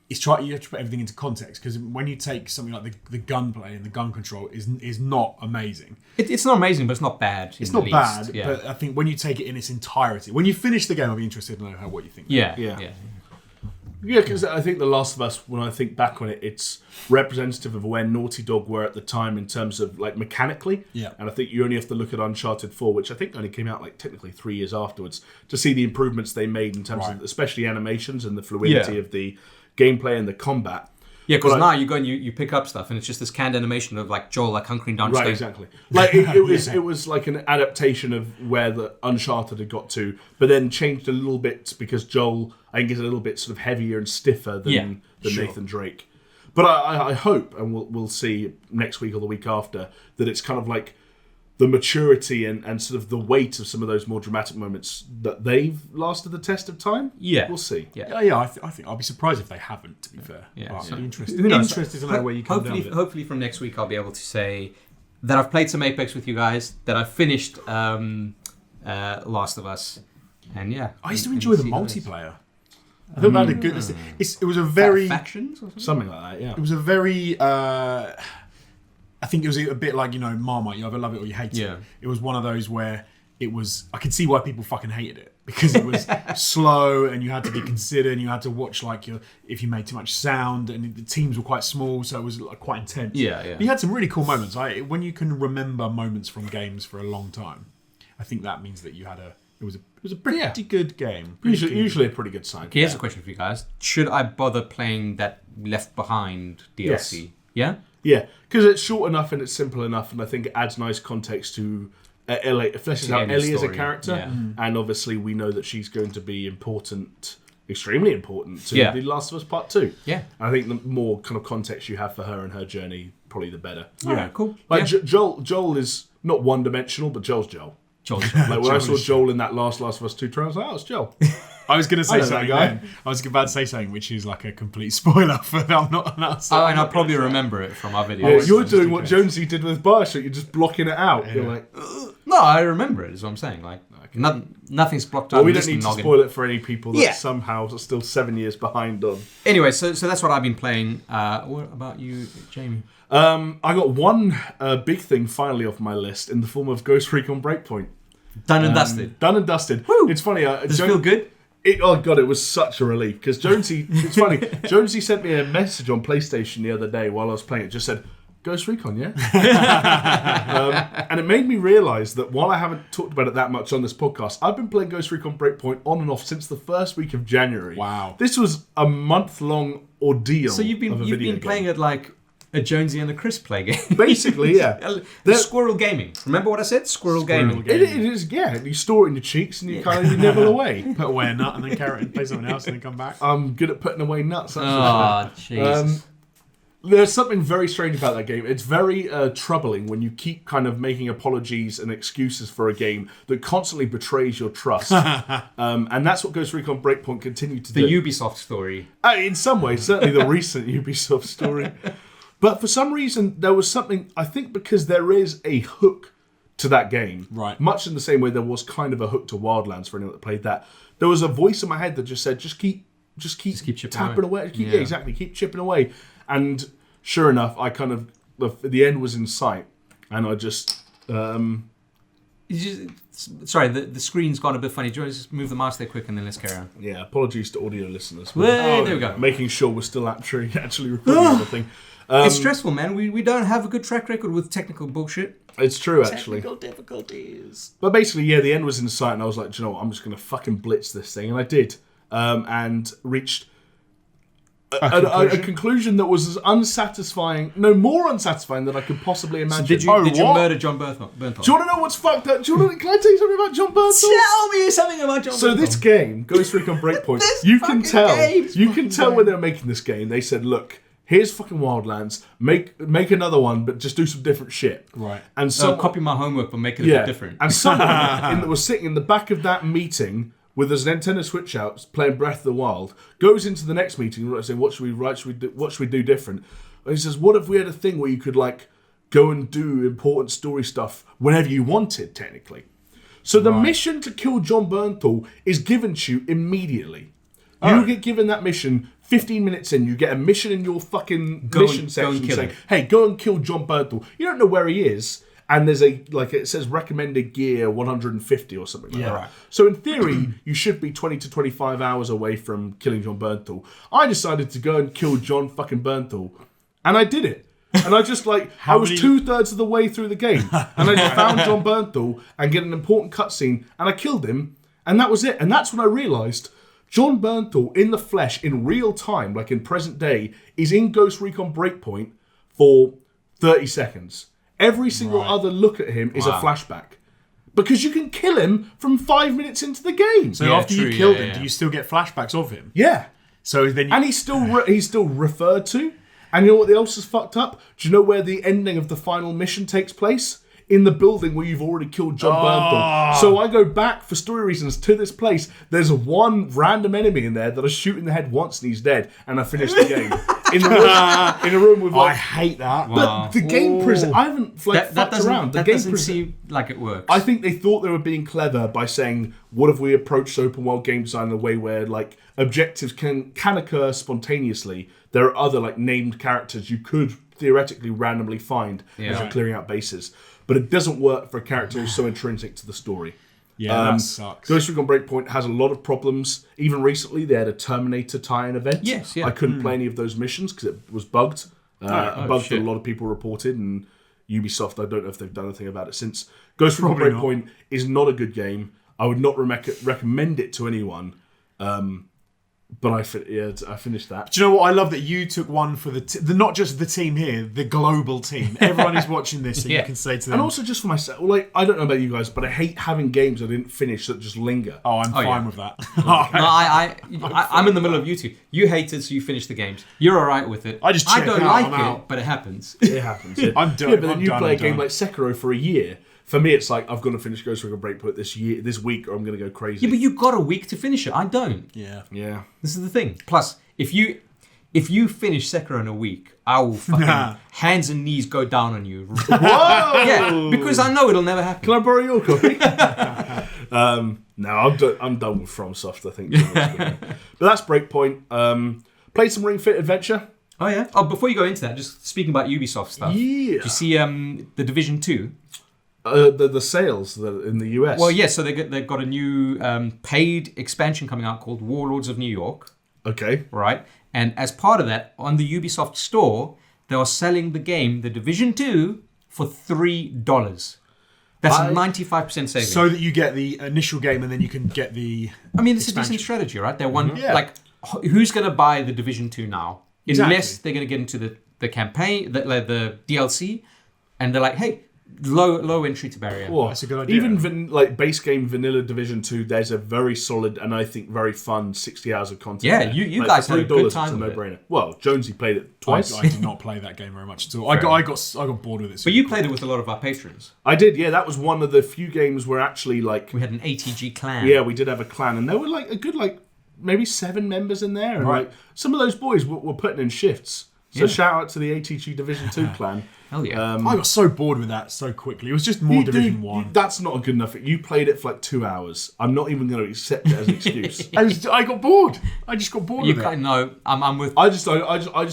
You have to put everything into context because when you take something like the gunplay and the gun control is not amazing. It's not amazing, but it's not bad. It's not bad, but I think when you take it in its entirety, when you finish the game, I'll be interested to know what you think. Yeah, because I think The Last of Us, when I think back on it, it's representative of where Naughty Dog were at the time in terms of like mechanically. Yeah. And I think you only have to look at Uncharted 4, which I think only came out like technically 3 years afterwards, to see the improvements they made in terms of especially animations and the fluidity of the gameplay and the combat. Yeah, because now you go and you pick up stuff, and it's just this canned animation of like Joel like hunkering down. Right, exactly. Like it was like an adaptation of where the Uncharted had got to, but then changed a little bit because Joel, I think, is a little bit sort of heavier and stiffer than Nathan Drake. But I hope, and we'll see next week or the week after, that it's kind of like the maturity and sort of the weight of some of those more dramatic moments that they've lasted the test of time. Yeah, we'll see. I think I'll be surprised if they haven't. To be fair, I'll be interested. Interested to know where you come down with it. Hopefully, from next week, I'll be able to say that I've played some Apex with you guys, that I've finished Last of Us, and I used to enjoy the multiplayer. I thought that had a good. It was a very factions or something like that. Yeah, it was a very. I think it was a bit like, Marmite, you either love it or you hate it. It was one of those where it was, I could see why people fucking hated it because it was slow and you had to be considered and you had to watch if you made too much sound, and the teams were quite small, so it was like quite intense. But you had some really cool moments. When you can remember moments from games for a long time, I think that means that you had it was a pretty good game. Usually a pretty good sign. Okay, here's a question for you guys. Should I bother playing that Left Behind DLC? Yes. Yeah, because it's short enough and it's simple enough, and I think it adds nice context to Ellie. It fleshes out Ellie as a character, and obviously we know that she's going to be important, extremely important to The Last of Us Part 2. Yeah. I think the more kind of context you have for her and her journey, probably the better. Yeah, cool. Like Joel is not one-dimensional, but Joel's Joel. Joel. Like when I saw Joel in that Last of Us 2 trailer, I was like, oh, it's Joel. I was going to say know that something. guy. Then. I was about to say something, which is like a complete spoiler. But I'm not. And I'll probably remember it from our video. Yeah, you're doing what Jonesy did with Bioshock. You're just blocking it out. You're like, No, I remember it. Is what I'm saying. Like nothing's blocked out. well, we don't need to spoil it for any people that somehow are still 7 years behind on. Anyway, so that's what I've been playing. What about you, Jamie? I got one big thing finally off my list in the form of Ghost Recon Breakpoint. Done and dusted. Done and dusted. Woo! It's funny. Does it feel good? Oh god, it was such a relief because Jonesy. It's funny. Jonesy sent me a message on PlayStation the other day while I was playing it. Just said, "Ghost Recon, yeah." And it made me realise that while I haven't talked about it that much on this podcast, I've been playing Ghost Recon Breakpoint on and off since the first week of January. Wow. This was a month-long ordeal. So you've been playing it like a Jonesy and a Chris play game. Basically, yeah. Squirrel gaming. Remember what I said? Squirrel gaming. It is, yeah. You store it in your cheeks and you nibble away. Put away a nut and then carrot and play something else and then come back. I'm good at putting away nuts. Oh, Jesus. There's something very strange about that game. It's very troubling when you keep kind of making apologies and excuses for a game that constantly betrays your trust. And that's what Ghost Recon Breakpoint continued to do. The Ubisoft story. In some ways, certainly the recent Ubisoft story. But for some reason, there was something, I think because there is a hook to that game. Right. Much in the same way there was kind of a hook to Wildlands for anyone that played that. There was a voice in my head that just said, just keep chipping tapping away. Yeah, exactly. Keep chipping away. And sure enough, I kind of, the end was in sight. And I just... Sorry, the screen's gone a bit funny. Do you want to just move the mouse there quick and then let's carry on? Yeah, apologies to audio listeners. There we go. Making sure we're still actually recording everything. It's stressful, man. We don't have a good track record with technical bullshit. It's true, actually. Technical difficulties. But basically, yeah, the end was in sight, and I was like, do you know what? I'm just going to fucking blitz this thing. And I did. And reached a conclusion that was as unsatisfying, more unsatisfying than I could possibly imagine. So did you murder John Bernthal? Do you want to know what's fucked up? Can I tell you something about John Bernthal? Tell me something about John Bernthal. So this game, Ghost Recon Breakpoint, you can tell when they're making this game, they said, look, here's fucking Wildlands, make another one, but just do some different shit. Right. And so copy my homework, but make it a bit different. And someone that was sitting in the back of that meeting with his Nintendo Switch out, playing Breath of the Wild, goes into the next meeting saying, what should we write? What should we do different? And he says, what if we had a thing where you could like go and do important story stuff whenever you wanted, technically? So the mission to kill John Bernthal is given to you immediately. You get given that mission 15 minutes in. You get a mission in your fucking mission section saying, hey, go and kill John Bernthal. You don't know where he is. And there's it says recommended gear 150 or something like that. Right. So in theory, you should be 20 to 25 hours away from killing John Bernthal. I decided to go and kill John fucking Bernthal. And I did it. And I just I was 2/3 of the way through the game. And I just found John Bernthal and get an important cutscene. And I killed him. And that was it. And that's when I realised John Bernthal in the flesh, in real time, like in present day, is in Ghost Recon Breakpoint for 30 seconds. Every single other look at him is a flashback. Because you can kill him from 5 minutes into the game. So after you killed him, do you still get flashbacks of him? Yeah. So then and he's still referred to. And you know what else is fucked up? Do you know where the ending of the final mission takes place? In the building where you've already killed John Bernthal. So I go back for story reasons to this place. There's one random enemy in there that I shoot in the head once and he's dead. And I finish the game. In a room with I hate that. But the game prison, I haven't fucked around. That doesn't seem like it works. I think they thought they were being clever by saying, what if we approached open world game design in a way where objectives can occur spontaneously. There are other named characters you could theoretically randomly find as you're clearing out bases. But it doesn't work for a character who's so intrinsic to the story. Yeah, that sucks. Ghost Recon Breakpoint has a lot of problems. Even recently, they had a Terminator tie-in event. Yes, yeah. I couldn't play any of those missions because it was bugged. Bugged that a lot of people reported, and Ubisoft, I don't know if they've done anything about it since. Ghost Recon Breakpoint is not a good game. I would not recommend it to anyone. But I finished that. Do you know what? I love that you took one for the not just the team here, the global team. Everyone is watching this, and you can say to them. And also just for myself, I don't know about you guys, but I hate having games I didn't finish that just linger. Oh, I'm fine with that. No, I'm in the middle of you two. You hate it, so you finish the games. You're all right with it. I just check I don't out, like I'm it, out. but it happens. It happens. Yeah. I'm done. Yeah, but then you play a game like Sekiro for a year. For me, it's like I've got to finish Ghost Recon Breakpoint this week, or I'm going to go crazy. Yeah, but you've got a week to finish it. I don't. Yeah. This is the thing. Plus, if you finish Sekiro in a week, I will fucking hands and knees go down on you. Whoa! Yeah, because I know it'll never happen. Can I borrow your copy? No, I'm done with FromSoft, I think. But that's Breakpoint. Played some Ring Fit Adventure. Oh, yeah? Oh, before you go into that, just speaking about Ubisoft stuff. Yeah. Did you see The Division 2? The sales in the US. Well, yeah, so they've got a new paid expansion coming out called Warlords of New York. Okay. Right? And as part of that, on the Ubisoft store, they are selling the game, The Division 2, for $3. That's a 95% saving. So that you get the initial game and then you can get the I mean, it's expansion. a decent strategy, right? They're one, Yeah. like, who's going to buy The Division 2 now? Exactly. Unless they're going to get into the campaign, the DLC, and they're like, hey, low entry to barrier. Well, That's a good idea. Even base game Vanilla Division 2, there's a very solid and I think very fun 60 hours of content. Yeah, there. you Like, guys for had a $3, good it's time a with it. no-brainer. Well, Jonesy played it twice. I did not play that game very much at all. I got bored with it. But you played it with a lot of our patrons. I did, yeah. That was one of the few games where actually like We had an ATG clan. yeah, we did have a clan, and there were like a good maybe 7 members in there, and Right. like some of those boys were putting in shifts. So Yeah. shout out to the ATG Division 2 clan. Hell yeah. I got so bored with that so quickly. It was just more Division 1. That's not good enough. You played it for like 2 hours. I'm not even going to accept it as an excuse. I got bored. I just got bored you with can't, it. no, I'm with... I just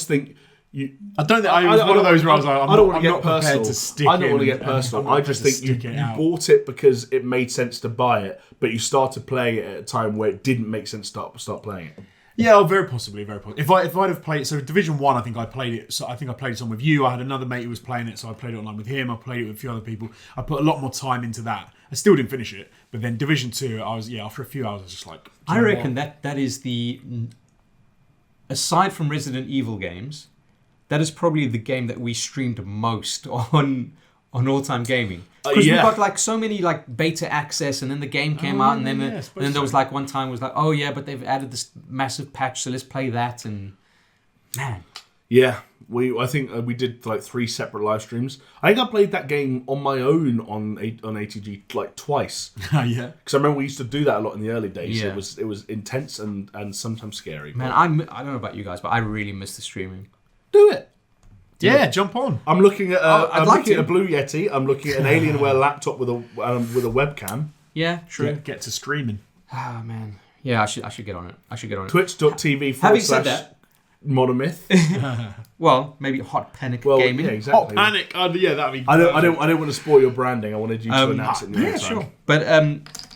think you. I don't think it was one of those where I was like, I don't want I'm to not get personal. prepared to stick I don't want to in get personal. I'm not I just prepared to think stick you it out. bought it because it made sense to buy it, but you started playing it at a time where it didn't make sense to start playing it. Yeah, very possibly, very possibly. If I'd have played, so Division 1, I think I played it. So I think I played some with you. I had another mate who was playing it, so I played it online with him. I played it with a few other people. I put a lot more time into that. I still didn't finish it, but then Division 2, after a few hours, I was just like, I reckon that is the... Aside from Resident Evil games, that is probably the game that we streamed most on all-time gaming. Because yeah. we got like so many like beta access, and then the game came out, and then yeah, I and suppose then there was so. like one time it was like, oh yeah, but they've added this massive patch, so let's play that. And man, Yeah, I think we did like 3 separate live streams. I think I played that game on my own on ATG like twice. yeah. Because I remember we used to do that a lot in the early days. Yeah. It was intense and sometimes scary. man, I don't know about you guys, but I really miss the streaming. Do it. Yeah, jump on. I'm looking at I'd like looking to. at a Blue Yeti. I'm looking at an Alienware laptop with a webcam. Yeah, true. Get to streaming. Ah man, yeah, I should get on it. I should get on it. Twitch.tv Having said that, Modern Myth. well, maybe Hot Panic Well, Gaming. yeah, exactly. Panic. Yeah, that'd be. I don't want to spoil your branding. I wanted you to announce it in your Yeah, own time. sure. But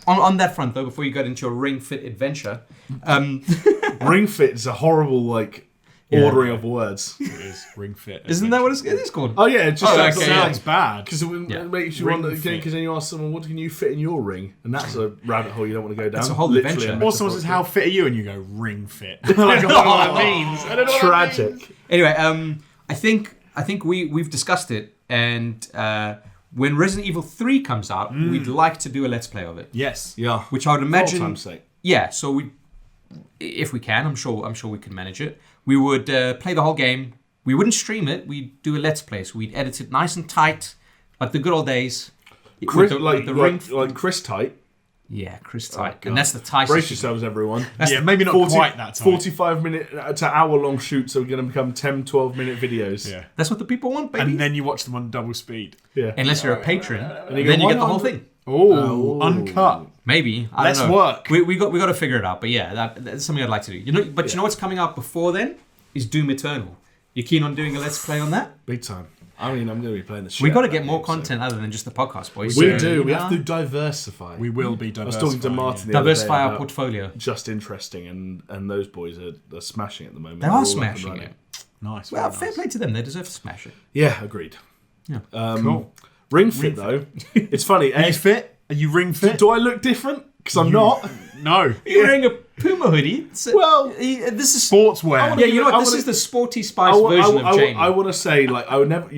on that front though, before you get into your Ring Fit adventure, Ring Fit is a horrible ordering of words. It is Ring Fit. isn't that what it is called? Oh yeah, it just Oh, sounds okay, Sounds bad. because it Yeah. makes you Ring wonder. fit. Because then you ask someone, "What can you fit in your ring?" And that's a rabbit hole you don't want to go down. It's a whole Literally adventure. and Or someone says, "How fit are you?" and you go, "Ring fit." Like, I don't know what that means. I don't know what that means. Tragic. Anyway, I think we've discussed it, and when Resident Evil 3 comes out, we'd like to do a let's play of it, Yes. Yeah. which I would For imagine. old time's sake. Yeah, so if we can, I'm sure we can manage it. We would play the whole game. We wouldn't stream it. We'd do a let's play. So we'd edit it nice and tight, like the good old days. Chris, With the ring. like Chris tight. Yeah, Chris tight, God. and that's the tightest. Brace yourselves, everyone. Yeah, maybe not quite that time. 45-minute to hour-long shoots are going to become 10, 12-minute videos. Yeah. That's what the people want, baby. And then you watch them on double speed. Yeah. Unless you're a patron, you then go, you get the "Why whole not?" thing. Oh, uncut. Maybe. I Let's don't know. work. We got to figure it out. But yeah, that's something I'd like to do. You know what's coming out before then is Doom Eternal. You keen on doing a let's play on that? Big time. I mean, I'm going to be playing the shit We got to out of get that more game, so- content other than just the podcast, boys. We So, do. We you have know, to diversify. We will be I was diversifying. talking to Martin the diversify other day our about portfolio. Just interesting, and those boys are smashing it at the moment. They They're are all up and smashing running. it. Nice. Well, very fair nice. play to them. They deserve to smash it. Yeah, agreed. Yeah. Cool. Ring Fit, though. It's funny. Are you fit? Are you ring fit? Do I look different? Because I'm not. No. You're wearing a Puma hoodie. Well, this is Sportswear. Yeah, you know what? I This wanna- is the Sporty Spice version of Jamie. I want to say, you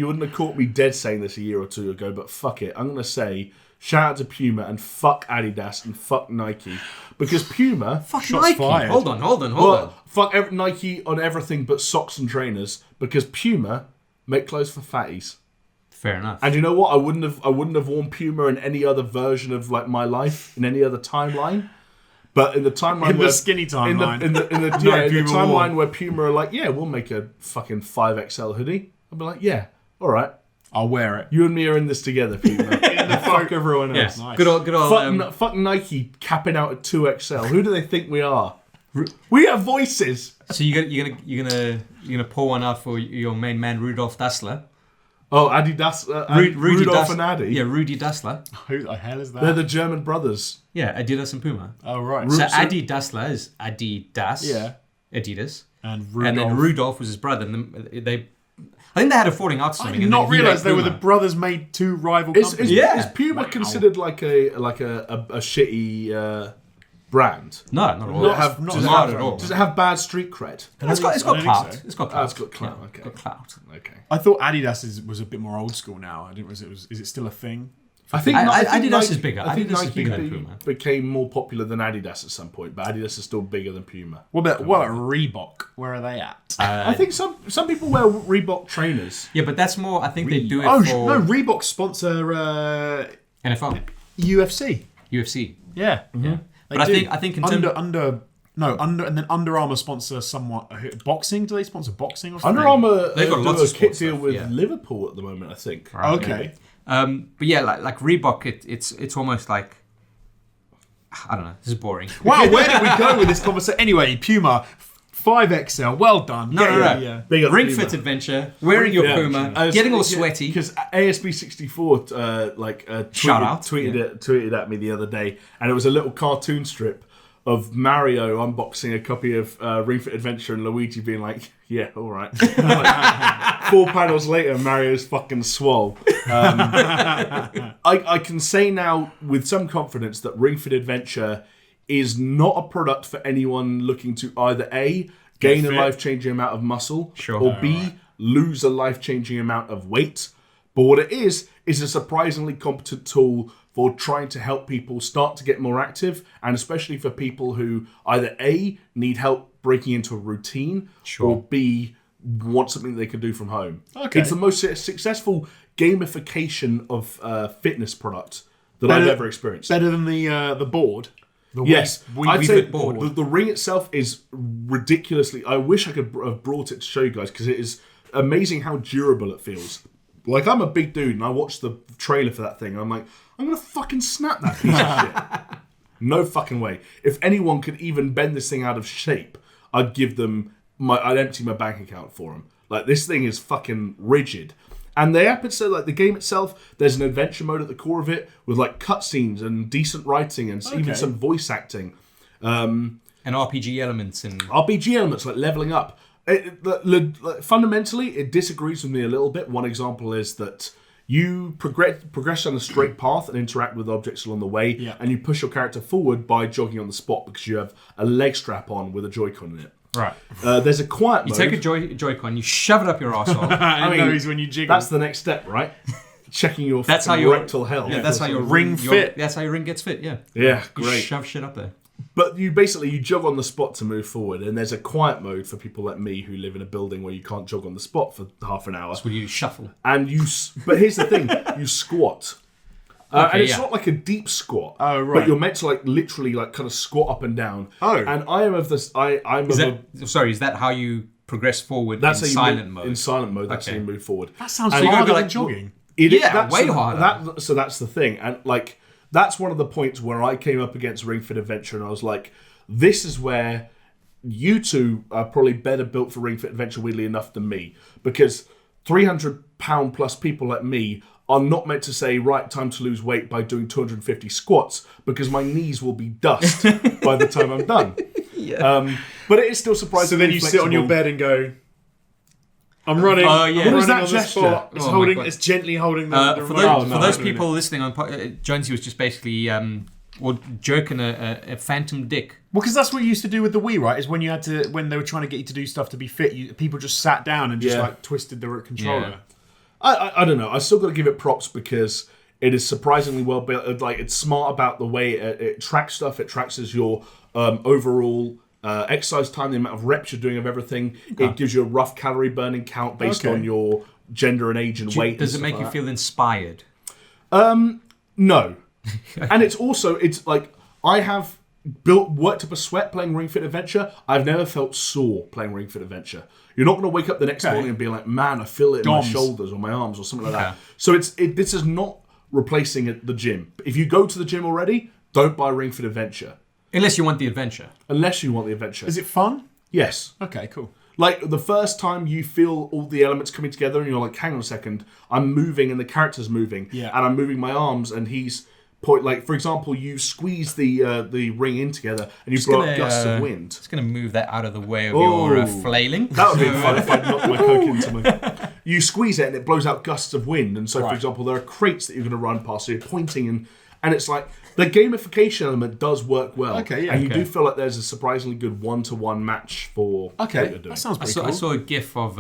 wouldn't have caught me dead saying this a year or two ago, but fuck it. I'm going to say, shout out to Puma and fuck Adidas and fuck Nike. Because Puma, Fuck Shots Nike. fired. Hold on. well, fuck Nike on everything but socks and trainers. Because Puma make clothes for fatties. Fair enough. And you know what? I wouldn't have worn Puma in any other version of like my life, in any other timeline. But in the timeline, the skinny timeline, in the timeline where Puma are like, yeah, we'll make a fucking 5XL hoodie. I'll be like, yeah, all right, I'll wear it. You and me are in this together, Puma. Fuck everyone else. Yeah. Nice. Good old. Fuck Nike capping out at 2XL. Who do they think we are? We have voices. So you're gonna pour one out for your main man Rudolf Dassler. Oh, Adidas, Rudolf and Adi. Yeah, Rudy Dassler. Who the hell is that? They're the German brothers. Yeah, Adidas and Puma. Oh, right. So Adi Dassler is Adidas. Yeah. Adidas. And then Rudolf was his brother. And I think they had a falling out or something. I did not realise they were the brothers made two rival companies. Is Puma considered like a shitty brand? No, not at all. Does it have bad street cred? It's got clout. So. It's got clout. It's got clout. Yeah, okay. Got clout. Okay. I thought Adidas was a bit more old school now. I didn't. Is it still a thing? I think Adidas is bigger. I think Adidas is Nike bigger than Puma. became more popular than Adidas at some point, but Adidas is still bigger than Puma. What about Reebok? Where are they at? I think some people wear Reebok trainers. Yeah, but that's more. I think they do it for. No, Reebok sponsor NFL, UFC. UFC. Yeah, yeah. But I think in terms and then Under Armour sponsor somewhat boxing. Do they sponsor boxing or something? Under Armour they've got lots of kit deal stuff, with Liverpool at the moment, I think. Right, okay. But yeah, like Reebok, it's almost like I don't know. This is boring. Wow, where did we go with this conversation? Anyway, Puma 5XL. Well done. No. Big up Ring Puma. Fit adventure, wearing your Puma, getting all sweaty. Because ASB64 tweeted at me the other day, and it was a little cartoon strip of Mario unboxing a copy of Ring Fit Adventure and Luigi being like, yeah, all right. Like, 4 panels later, Mario's fucking swole. I can say now with some confidence that Ring Fit Adventure is not a product for anyone looking to either A, gain a life-changing amount of muscle, or B, lose a life-changing amount of weight. But what it is a surprisingly competent tool for trying to help people start to get more active, and especially for people who either A, need help breaking into a routine, or B, want something they can do from home. Okay. It's the most successful gamification of fitness product that I've ever experienced. Better than the board? Yes. I'd say board. The ring itself is ridiculously... I wish I could have brought it to show you guys, because it is amazing how durable it feels. Like, I'm a big dude, and I watched the trailer for that thing, and I'm like, I'm going to fucking snap that piece of shit. No fucking way. If anyone could even bend this thing out of shape, I'd give them... I'd empty my bank account for them. Like, this thing is fucking rigid. And the episode, like the game itself, there's an adventure mode at the core of it with like cutscenes and decent writing and even some voice acting. And RPG elements. Like leveling up. Fundamentally, it disagrees with me a little bit. One example is that you progress on a straight path and interact with objects along the way, and you push your character forward by jogging on the spot because you have a leg strap on with a Joy-Con in it. Right. There's a quiet mode. You take a Joy-Con, you shove it up your arsehole. I mean, when you jiggle. That's the next step, right? Checking your rectal health. Yeah, that's how your ring fit. That's how your ring gets fit, yeah. Yeah, you great. Shove shit up there. But you jog on the spot to move forward, and there's a quiet mode for people like me who live in a building where you can't jog on the spot for half an hour. That's where you shuffle. But here's the thing, you squat. And it's not like a deep squat. Oh, right. But you're meant to like literally like kind of squat up and down. Oh. And I am of this. Sorry, is that how you progress forward in silent mode? In silent mode, that's how you move forward. That sounds harder than jogging. Way harder. So that's the thing. And like that's one of the points where I came up against Ring Fit Adventure, and I was like, this is where you two are probably better built for Ring Fit Adventure, weirdly enough, than me, because 300-pound plus people like me are not meant to say, right, time to lose weight by doing 250 squats, because my knees will be dust by the time I'm done. Yeah. But it is still surprising. So then you sit on your bed and go, I'm running. Oh, yeah. What is that gesture? It's gently holding the remote. For those people listening on, Jonesy was just basically jerking a phantom dick. Well, because that's what you used to do with the Wii, right? Is when you had to, when they were trying to get you to do stuff to be fit, people just sat down and just like twisted the controller. Yeah. I don't know. I still got to give it props because it is surprisingly well built. Like, it's smart about the way it tracks stuff. It tracks as your overall exercise time, the amount of reps you're doing of everything. Okay. It gives you a rough calorie burning count based on your gender and age and weight. Does it make you feel inspired? No. And it's like I have worked up a sweat playing Ring Fit Adventure. I've never felt sore playing Ring Fit Adventure. You're not going to wake up the next morning and be like, man, I feel it in my shoulders or my arms or something like that. So this is not replacing the gym. If you go to the gym already, don't buy Ring Fit Adventure. Unless you want the adventure. Is it fun? Yes. Okay, cool. Like, the first time you feel all the elements coming together and you're like, hang on a second, I'm moving and the character's moving. Yeah. And I'm moving my arms and he's... Like, for example, you squeeze the ring in together and you blow up gusts of wind. It's going to move that out of the way of your flailing. That would be fun if I knocked my coke into me. You squeeze it and it blows out gusts of wind. And so, for example, there are crates that you're going to run past, so you're pointing and it's like... The gamification element does work well. Okay, yeah. And you do feel like there's a surprisingly good one-to-one match for what you're doing. That sounds pretty cool. I saw a gif of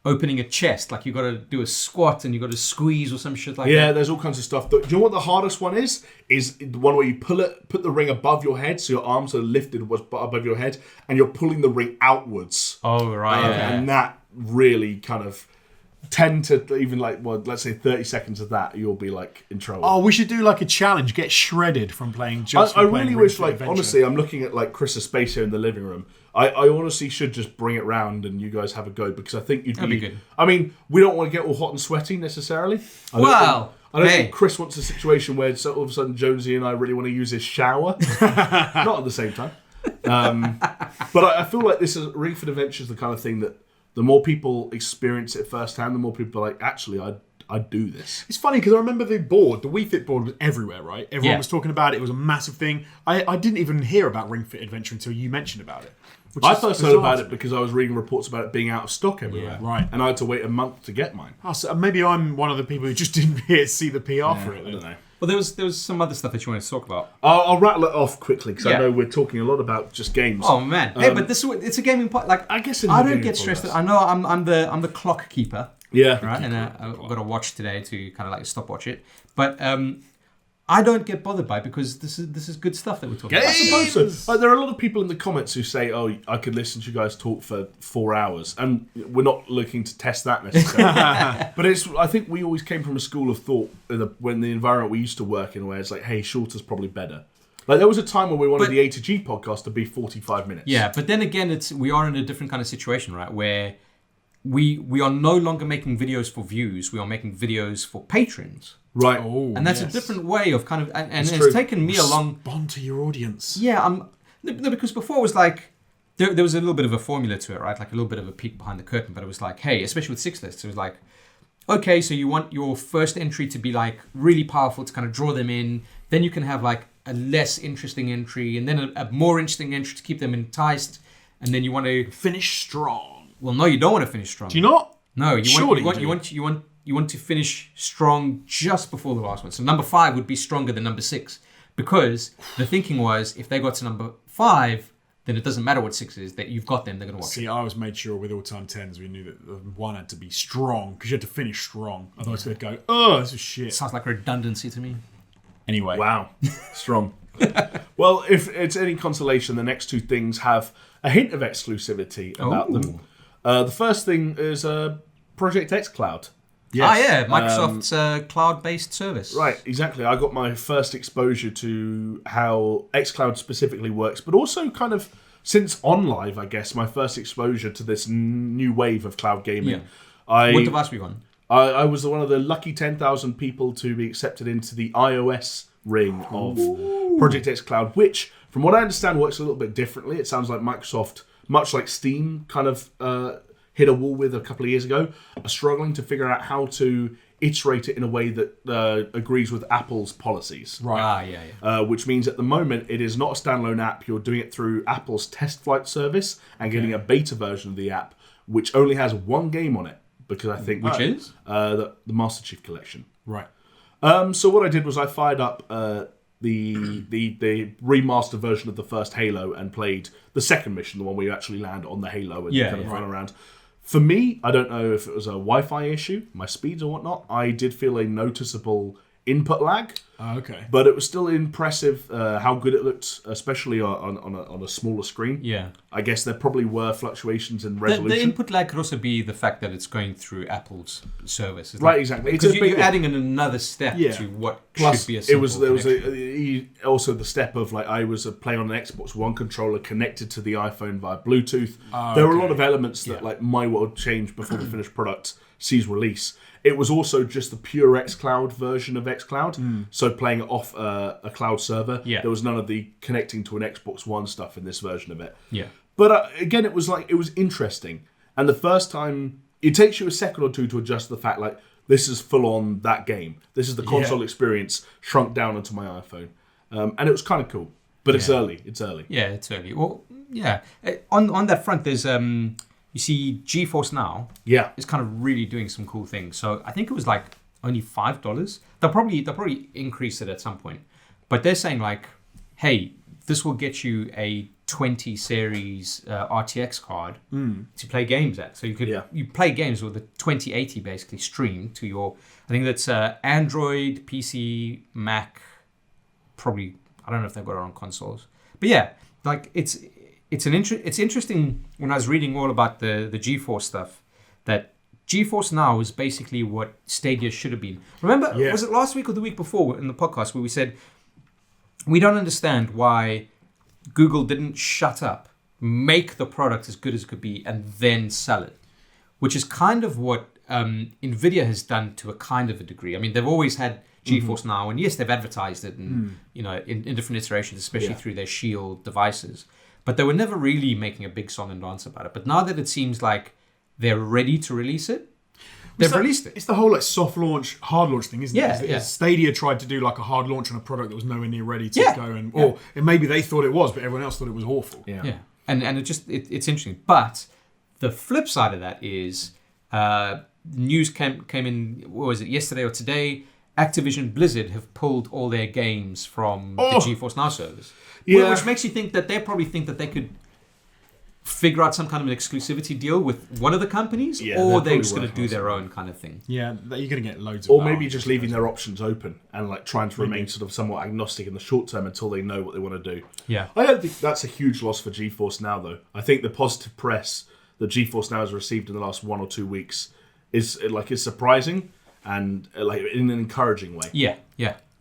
opening a chest. Like, you got to do a squat and you got to squeeze or some shit like that. Yeah, there's all kinds of stuff. Do you know what the hardest one is? Is the one where you put the ring above your head, so your arms are lifted above your head, and you're pulling the ring outwards. Oh, right. And that really kind of... 10 to even let's say 30 seconds of that, you'll be like in trouble. Oh, we should do like a challenge. Get shredded from playing I really wish, honestly, I'm looking at like Chris's space here in the living room. I honestly should just bring it round and you guys have a go because I think you'd be good. I mean, we don't want to get all hot and sweaty necessarily. I don't think Chris wants a situation where all of a sudden Jonesy and I really want to use his shower. Not at the same time. But I feel like Ring Fit Adventure is the kind of thing that the more people experience it firsthand, the more people are like, actually, I'd do this. It's funny because I remember the Wii Fit board was everywhere, right? Everyone was talking about it. It was a massive thing. I didn't even hear about Ring Fit Adventure until you mentioned about it. I first heard about it because I was reading reports about it being out of stock everywhere. Yeah. Right. And I had to wait a month to get mine. Oh, so maybe I'm one of the people who just didn't see the PR for it. I don't know. Well, there was some other stuff that you wanted to talk about. I'll rattle it off quickly because I know we're talking a lot about just games. Oh man! Hey, but it's a gaming part. Like I guess I don't get stressed. I know I'm the clock keeper. Yeah. Right, and I've got a watch today to kind of like stopwatch it. But I don't get bothered by it because this is good stuff that we're talking about. I suppose so. There are a lot of people in the comments who say, "Oh, I could listen to you guys talk for 4 hours," and we're not looking to test that necessarily. But I think we always came from a school of thought when the environment we used to work in, where it's like, "Hey, shorter's probably better." Like there was a time when we wanted the A to G podcast to be 45 minutes. Yeah, but then again, we are in a different kind of situation, right? Where we are no longer making videos for views; we are making videos for patrons. Right. Oh, and that's a different way of kind of... And it's taken me along... Respond to your audience. Yeah, no, because before it was like... There was a little bit of a formula to it, right? Like a little bit of a peek behind the curtain. But it was like, hey, especially with 6 lists, it was like, okay, so you want your first entry to be like really powerful to kind of draw them in. Then you can have like a less interesting entry. And then a more interesting entry to keep them enticed. And then you want to... Finish strong. Well, no, you don't want to finish strong. Do you not? No, you want to finish strong just before the last one. So number 5 would be stronger than number 6. Because the thinking was, if they got to number 5, then it doesn't matter what 6 is, that you've got them, they're going to watch it. See, I always made sure with all-time 10s, we knew that the 1 had to be strong, because you had to finish strong. Otherwise they'd go, oh, this is shit. Sounds like redundancy to me. Anyway. Wow. Strong. Well, if it's any consolation, the next 2 things have a hint of exclusivity about them. The first thing is Project X Cloud. Yes. Ah, yeah, Microsoft's cloud-based service. Right, exactly. I got my first exposure to how xCloud specifically works, but also kind of since OnLive, I guess, my first exposure to this new wave of cloud gaming. Yeah. What device were you on? I was one of the lucky 10,000 people to be accepted into the iOS ring of Project X Cloud, which, from what I understand, works a little bit differently. It sounds like Microsoft, much like Steam, kind of... hit a wall with a couple of years ago, are struggling to figure out how to iterate it in a way that agrees with Apple's policies. Right. Which means at the moment it is not a standalone app. You're doing it through Apple's test flight service and getting a beta version of the app, which only has 1 game on it. Because I think which is the Master Chief Collection. Right. So what I did was I fired up the remaster version of the first Halo and played the second mission, the one where you actually land on the Halo and kind of run around. For me, I don't know if it was a Wi-Fi issue, my speeds or whatnot, I did feel a noticeable input lag. Oh, okay. But it was still impressive how good it looked, especially on a smaller screen. Yeah. I guess there probably were fluctuations in resolution. The input lag could also be the fact that it's going through Apple's service. It's Right, exactly. Because you're adding in another step to what should be a simple there was also the step of like I was playing on an Xbox One controller connected to the iPhone via Bluetooth. There were a lot of elements that like my world changed before the finished product sees release. It was also just the pure xCloud version of xCloud, so playing it off a cloud server. Yeah. There was none of the connecting to an Xbox One stuff in this version of it. Yeah. But again, it was interesting. And the first time, it takes you a second or two to adjust to the fact like this is full on that game. This is the console experience shrunk down onto my iPhone, and it was kind of cool. But it's early. It's early. Yeah, it's early. Well, yeah. On that front, there's you see, GeForce Now is kind of really doing some cool things. So I think it was like only $5. They'll probably increase it at some point. But they're saying like, hey, this will get you a 20 series RTX card to play games at. So you play games with a 2080 basically streamed to your, I think that's Android, PC, Mac, probably, I don't know if they've got it on consoles. But yeah, like it's interesting when I was reading all about the GeForce stuff that GeForce Now is basically what Stadia should have been. Remember, was it last week or the week before in the podcast where we said we don't understand why Google didn't shut up, make the product as good as it could be, and then sell it, which is kind of what Nvidia has done to a kind of a degree. I mean, they've always had GeForce Now, and yes, they've advertised it, and in different iterations, especially through their Shield devices. But they were never really making a big song and dance about it. But now that it seems like they're ready to release it, they've released it. It's the whole like soft launch, hard launch thing, isn't it? Yeah. Stadia tried to do like a hard launch on a product that was nowhere near ready to go, or maybe they thought it was, but everyone else thought it was awful. Yeah. And it's interesting. But the flip side of that is news came in. What was it? Yesterday or today? Activision Blizzard have pulled all their games from the GeForce Now service. Yeah. Which makes you think that they probably think that they could figure out some kind of an exclusivity deal with one of the companies, or they're just going to do their own kind of thing. Yeah, you're going to get loads of or maybe just leaving their options open and like trying to remain sort of somewhat agnostic in the short term until they know what they want to do. Yeah. I don't think that's a huge loss for GeForce Now, though. I think the positive press that GeForce Now has received in the last 1 or 2 weeks is surprising and like in an encouraging way. Yeah.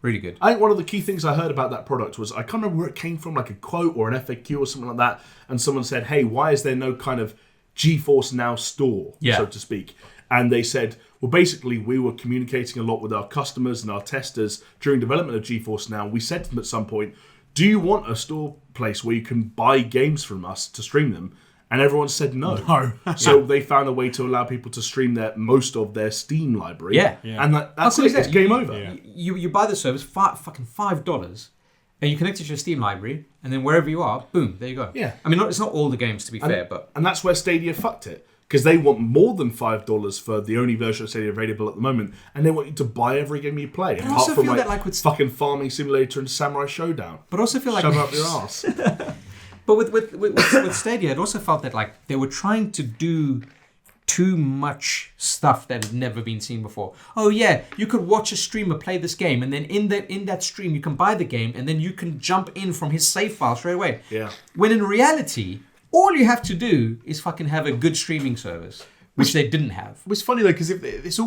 Really good. I think one of the key things I heard about that product was, I can't remember where it came from, like a quote or an FAQ or something like that, and someone said, hey, why is there no kind of GeForce Now store, so to speak? And they said, well, basically, we were communicating a lot with our customers and our testers during development of GeForce Now. We said to them at some point, do you want a store place where you can buy games from us to stream them? And everyone said no. So they found a way to allow people to stream most of their Steam library. Yeah. And that's it. It's game over. Yeah. You buy the service, fucking $5, and you connect it to your Steam library, and then wherever you are, boom, there you go. Yeah. I mean, it's not all the games, to be fair, but... And that's where Stadia fucked it. Because they want more than $5 for the only version of Stadia available at the moment, and they want you to buy every game you play. But I also feel that like with fucking Farming Simulator and Samurai Showdown. But I also feel like... Shove it up your ass. But with Stadia, it also felt that like they were trying to do too much stuff that had never been seen before. Oh yeah, you could watch a streamer play this game, and then in that stream you can buy the game, and then you can jump in from his save file straight away. Yeah. When in reality, all you have to do is fucking have a good streaming service, which they didn't have. It's funny though, because it's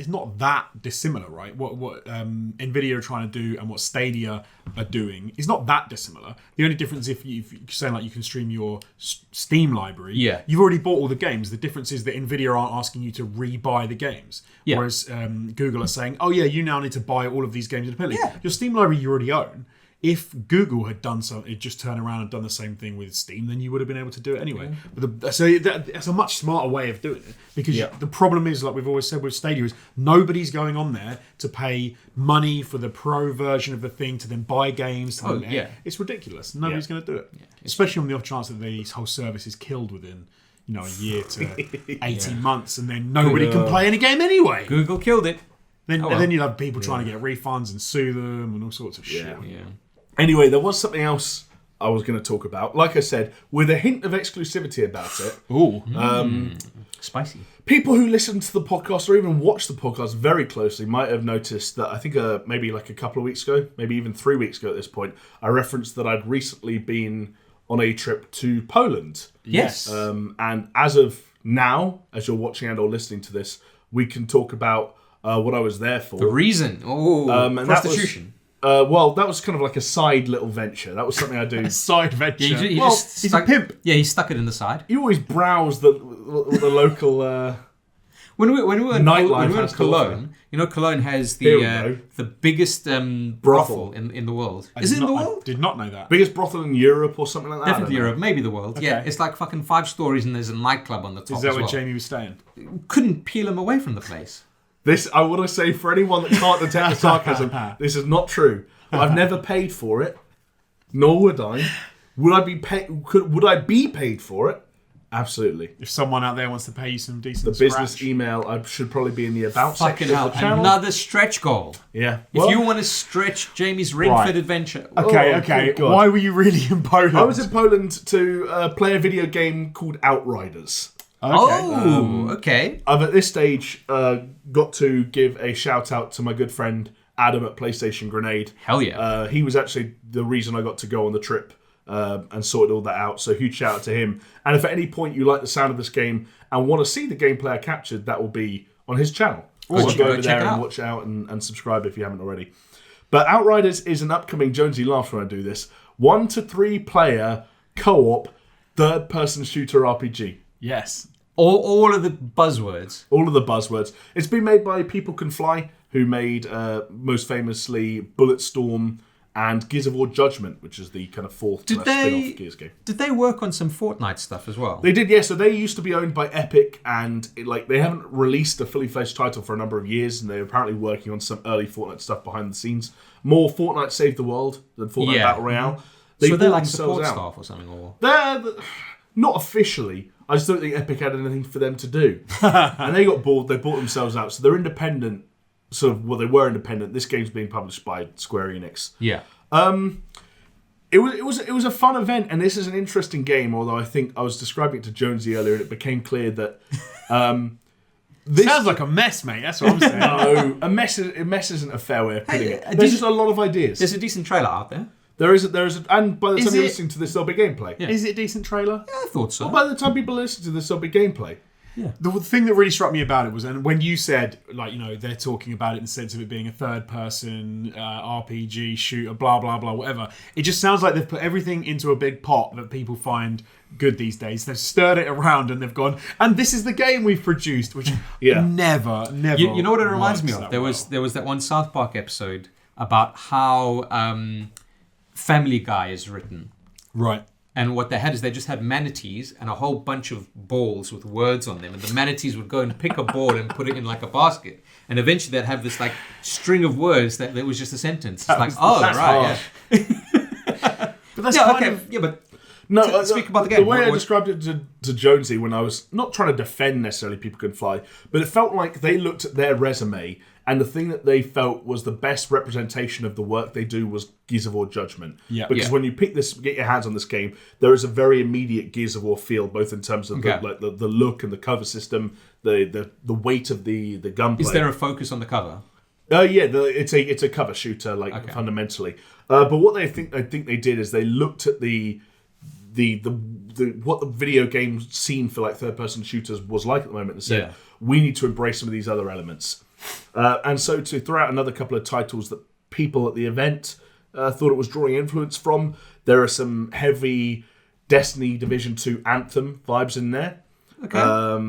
not that dissimilar, right? What Nvidia are trying to do and what Stadia are doing is not that dissimilar. The only difference, if you're saying like you can stream your Steam library, you've already bought all the games. The difference is that Nvidia aren't asking you to re-buy the games, whereas Google are saying, oh yeah, you now need to buy all of these games independently. Yeah. Your Steam library you already own. If Google had done something, just turned around and done the same thing with Steam, then you would have been able to do it anyway. But so that's a much smarter way of doing it. Because the problem is, like we've always said with Stadia, is nobody's going on there to pay money for the pro version of the thing to then buy games. It's ridiculous. Nobody's going to do it. Yeah. Especially on the off chance that the whole service is killed within a year to 18 months, and then nobody can play any game anyway. Google killed it. And then you'll have people trying to get refunds and sue them and all sorts of shit. Yeah. Anyway, there was something else I was going to talk about. Like I said, with a hint of exclusivity about it. Ooh. Spicy. People who listen to the podcast or even watch the podcast very closely might have noticed that I think maybe like a couple of weeks ago, maybe even 3 weeks ago at this point, I referenced that I'd recently been on a trip to Poland. Yes. And as of now, as you're watching and or listening to this, we can talk about what I was there for. The reason. Oh, and prostitution. Well, that was kind of like a side little venture. That was something I do. A side venture. Yeah, he well, just he's stuck, a pimp. Yeah, he stuck it in the side. You always browse the local. When we were in Nightlife has to offer. Cologne, you know, Cologne has Here we go. the biggest brothel in the world. Is it in the world? I did not know that. Biggest brothel in Europe or something like that. Definitely Europe, maybe the world. Okay. Yeah, it's like fucking 5 stories and there's a nightclub on the top Is that as where well. Jamie was staying? Couldn't peel him away from the place. This I want to say for anyone that can't detect the sarcasm, this is not true. I've never paid for it, nor would I. Would I be paid for it? Absolutely. If someone out there wants to pay you some decent The business email I should probably be in the about Fucking section hell, of the channel. another stretch goal. Yeah. If you want to stretch Jamie's ring-fit Right. adventure. Okay, Oh, okay. good God. Why were you really in Poland? I was in Poland to play a video game called Outriders. Okay. Oh, okay. I've at this stage got to give a shout out to my good friend Adam at PlayStation Grenade. Hell yeah. He was actually the reason I got to go on the trip and sorted all that out. So huge shout out to him. And if at any point you like the sound of this game and want to see the gameplay I captured, that will be on his channel. Awesome. So go over Check there it and out. watch it out and subscribe if you haven't already. But Outriders is an upcoming Jonesy laughs when I do this 1 to 3 player co-op third-person shooter RPG. Yes. All of the buzzwords. All of the buzzwords. It's been made by People Can Fly, who made most famously Bulletstorm and Gears of War Judgment, which is the kind of fourth Did spin-off Gears game. Did they work on some Fortnite stuff as well? They did, yeah. So they used to be owned by Epic, and they haven't released a fully fledged title for a number of years, and they're apparently working on some early Fortnite stuff behind the scenes. More Fortnite Save the World than Fortnite Yeah. Battle Royale. So they're bought like themselves support out. staff or something? Or They're not officially. I just don't think Epic had anything for them to do, and they got bored. They bought themselves out, so they're independent. Sort of, well, they were independent. This game's being published by Square Enix. Yeah. It was a fun event, and this is an interesting game. Although I think I was describing it to Jonesy earlier, and it became clear that this Sounds like a mess, mate. That's what I'm saying. no, a mess isn't a fair way of putting Hey, it. did There's you- just a lot of ideas. There's a decent trailer out there. There is, and by the Is time you're it- listening to this, there'll be gameplay. Yeah. Is it a decent trailer? I thought so. By the time people listen to this, there'll be gameplay. The thing that really struck me about it was, and when you said, like, you know, they're talking about it in the sense of it being a third-person RPG shooter, blah blah blah, whatever. It just sounds like they've put everything into a big pot that people find good these days. They've stirred it around and they've gone, and this is the game we've produced, which Yeah. never. You know what it reminds me works of? that There was that one South Park episode about how Family Guy is written. right. And what they had is they just had manatees and a whole bunch of balls with words on them. And the manatees would go and pick a ball and put it in like a basket. And eventually they'd have this like string of words that was just a sentence. It's like, oh, that's right, harsh. yeah. But that's Yeah, kind okay, of, yeah, but No, speak about the game. The way I What- described it to Jonesy when I was not trying to defend necessarily People Can Fly, but it felt like they looked at their resume and the thing that they felt was the best representation of the work they do was Gears of War Judgment. Yeah. Because Yeah. when you get your hands on this game, there is a very immediate Gears of War feel, both in terms of Okay. the look and the cover system, the weight of the gunplay. is there a focus on the cover? Yeah, it's a cover shooter, fundamentally. But what I think they did is they looked at the what the video game scene for like third person shooters was like at the moment and said, Yeah. we need to embrace some of these other elements. And so to throw out another couple of titles that people at the event thought it was drawing influence from, there are some heavy Destiny Division 2 Anthem vibes in there. Okay.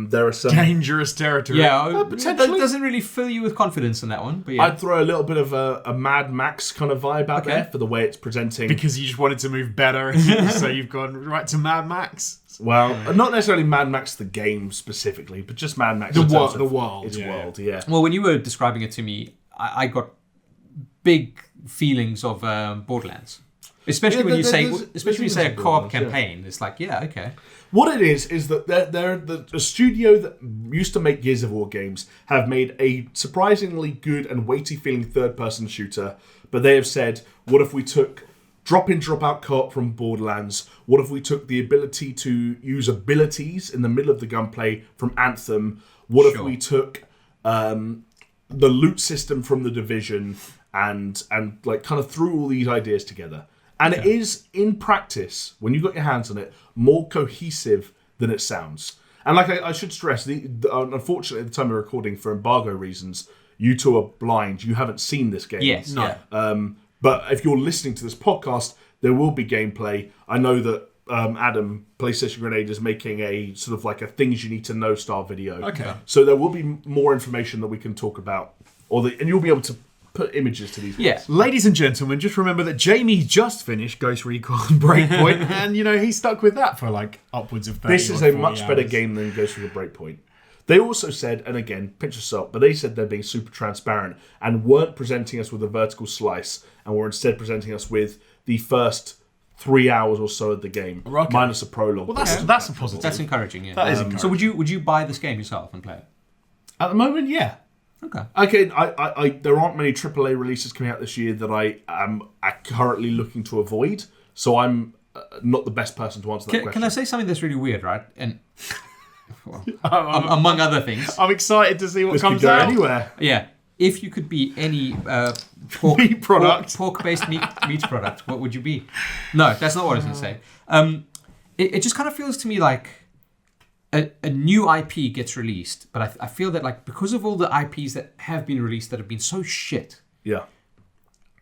There are some. dangerous territory. Yeah, potentially. that doesn't really fill you with confidence in that one. But yeah. I'd throw a little bit of a Mad Max kind of vibe out Okay. there for the way it's presenting. Because you just wanted to move better, so you've gone right to Mad Max. Well, not necessarily Mad Max the game specifically, but just Mad Max. The in terms wo- of the world, Its yeah, world, yeah. Well, when you were describing it to me, I got big feelings of Borderlands. Especially Yeah, when you say, there's especially when you say a elements of co-op Borderlands, yeah. campaign, it's like, yeah, okay. What it is that they're a studio that used to make Gears of War games have made a surprisingly good and weighty feeling third-person shooter, but they have said, what if we took drop-in, drop-out co-op from Borderlands? What if we took the ability to use abilities in the middle of the gunplay from Anthem? What if Sure. we took the loot system from The Division and like kind of threw all these ideas together? And it is, in practice, when you've got your hands on it, more cohesive than it sounds. And like I should stress, unfortunately, at the time of recording, for embargo reasons, you two are blind. You haven't seen this game. Yes. No. But if you're listening to this podcast, there will be gameplay. I know that Adam, PlayStation Grenade, is making a sort of like a things you need to know style video. Okay. So there will be more information that we can talk about, and you'll be able to put images to these. Yeah. ones. Ladies and gentlemen, just remember that Jamie just finished Ghost Recon Breakpoint, and he stuck with that for like upwards of 30 This is or a 40 much better hours. game than Ghost Recon Breakpoint. They also said, and again, pinch of salt, but they said they're being super transparent and weren't presenting us with a vertical slice, and were instead presenting us with the first 3 hours or so of the game, Okay. minus a prologue. Well, that's a positive. That's encouraging, yeah. That is encouraging. So would you buy this game yourself and play it? At the moment, yeah. Okay. Okay, I there aren't many AAA releases coming out this year that I am currently looking to avoid, so I'm not the best person to answer that question. Can I say something that's really weird, right? And well, among other things, I'm excited to see what This could comes go out. anywhere. yeah. If you could be any pork Meat product. pork-based meat product, what would you be? No, that's not what I was going to say. It just kind of feels to me like a new IP gets released, but I feel that like because of all the IPs that have been released that have been so shit, Yeah.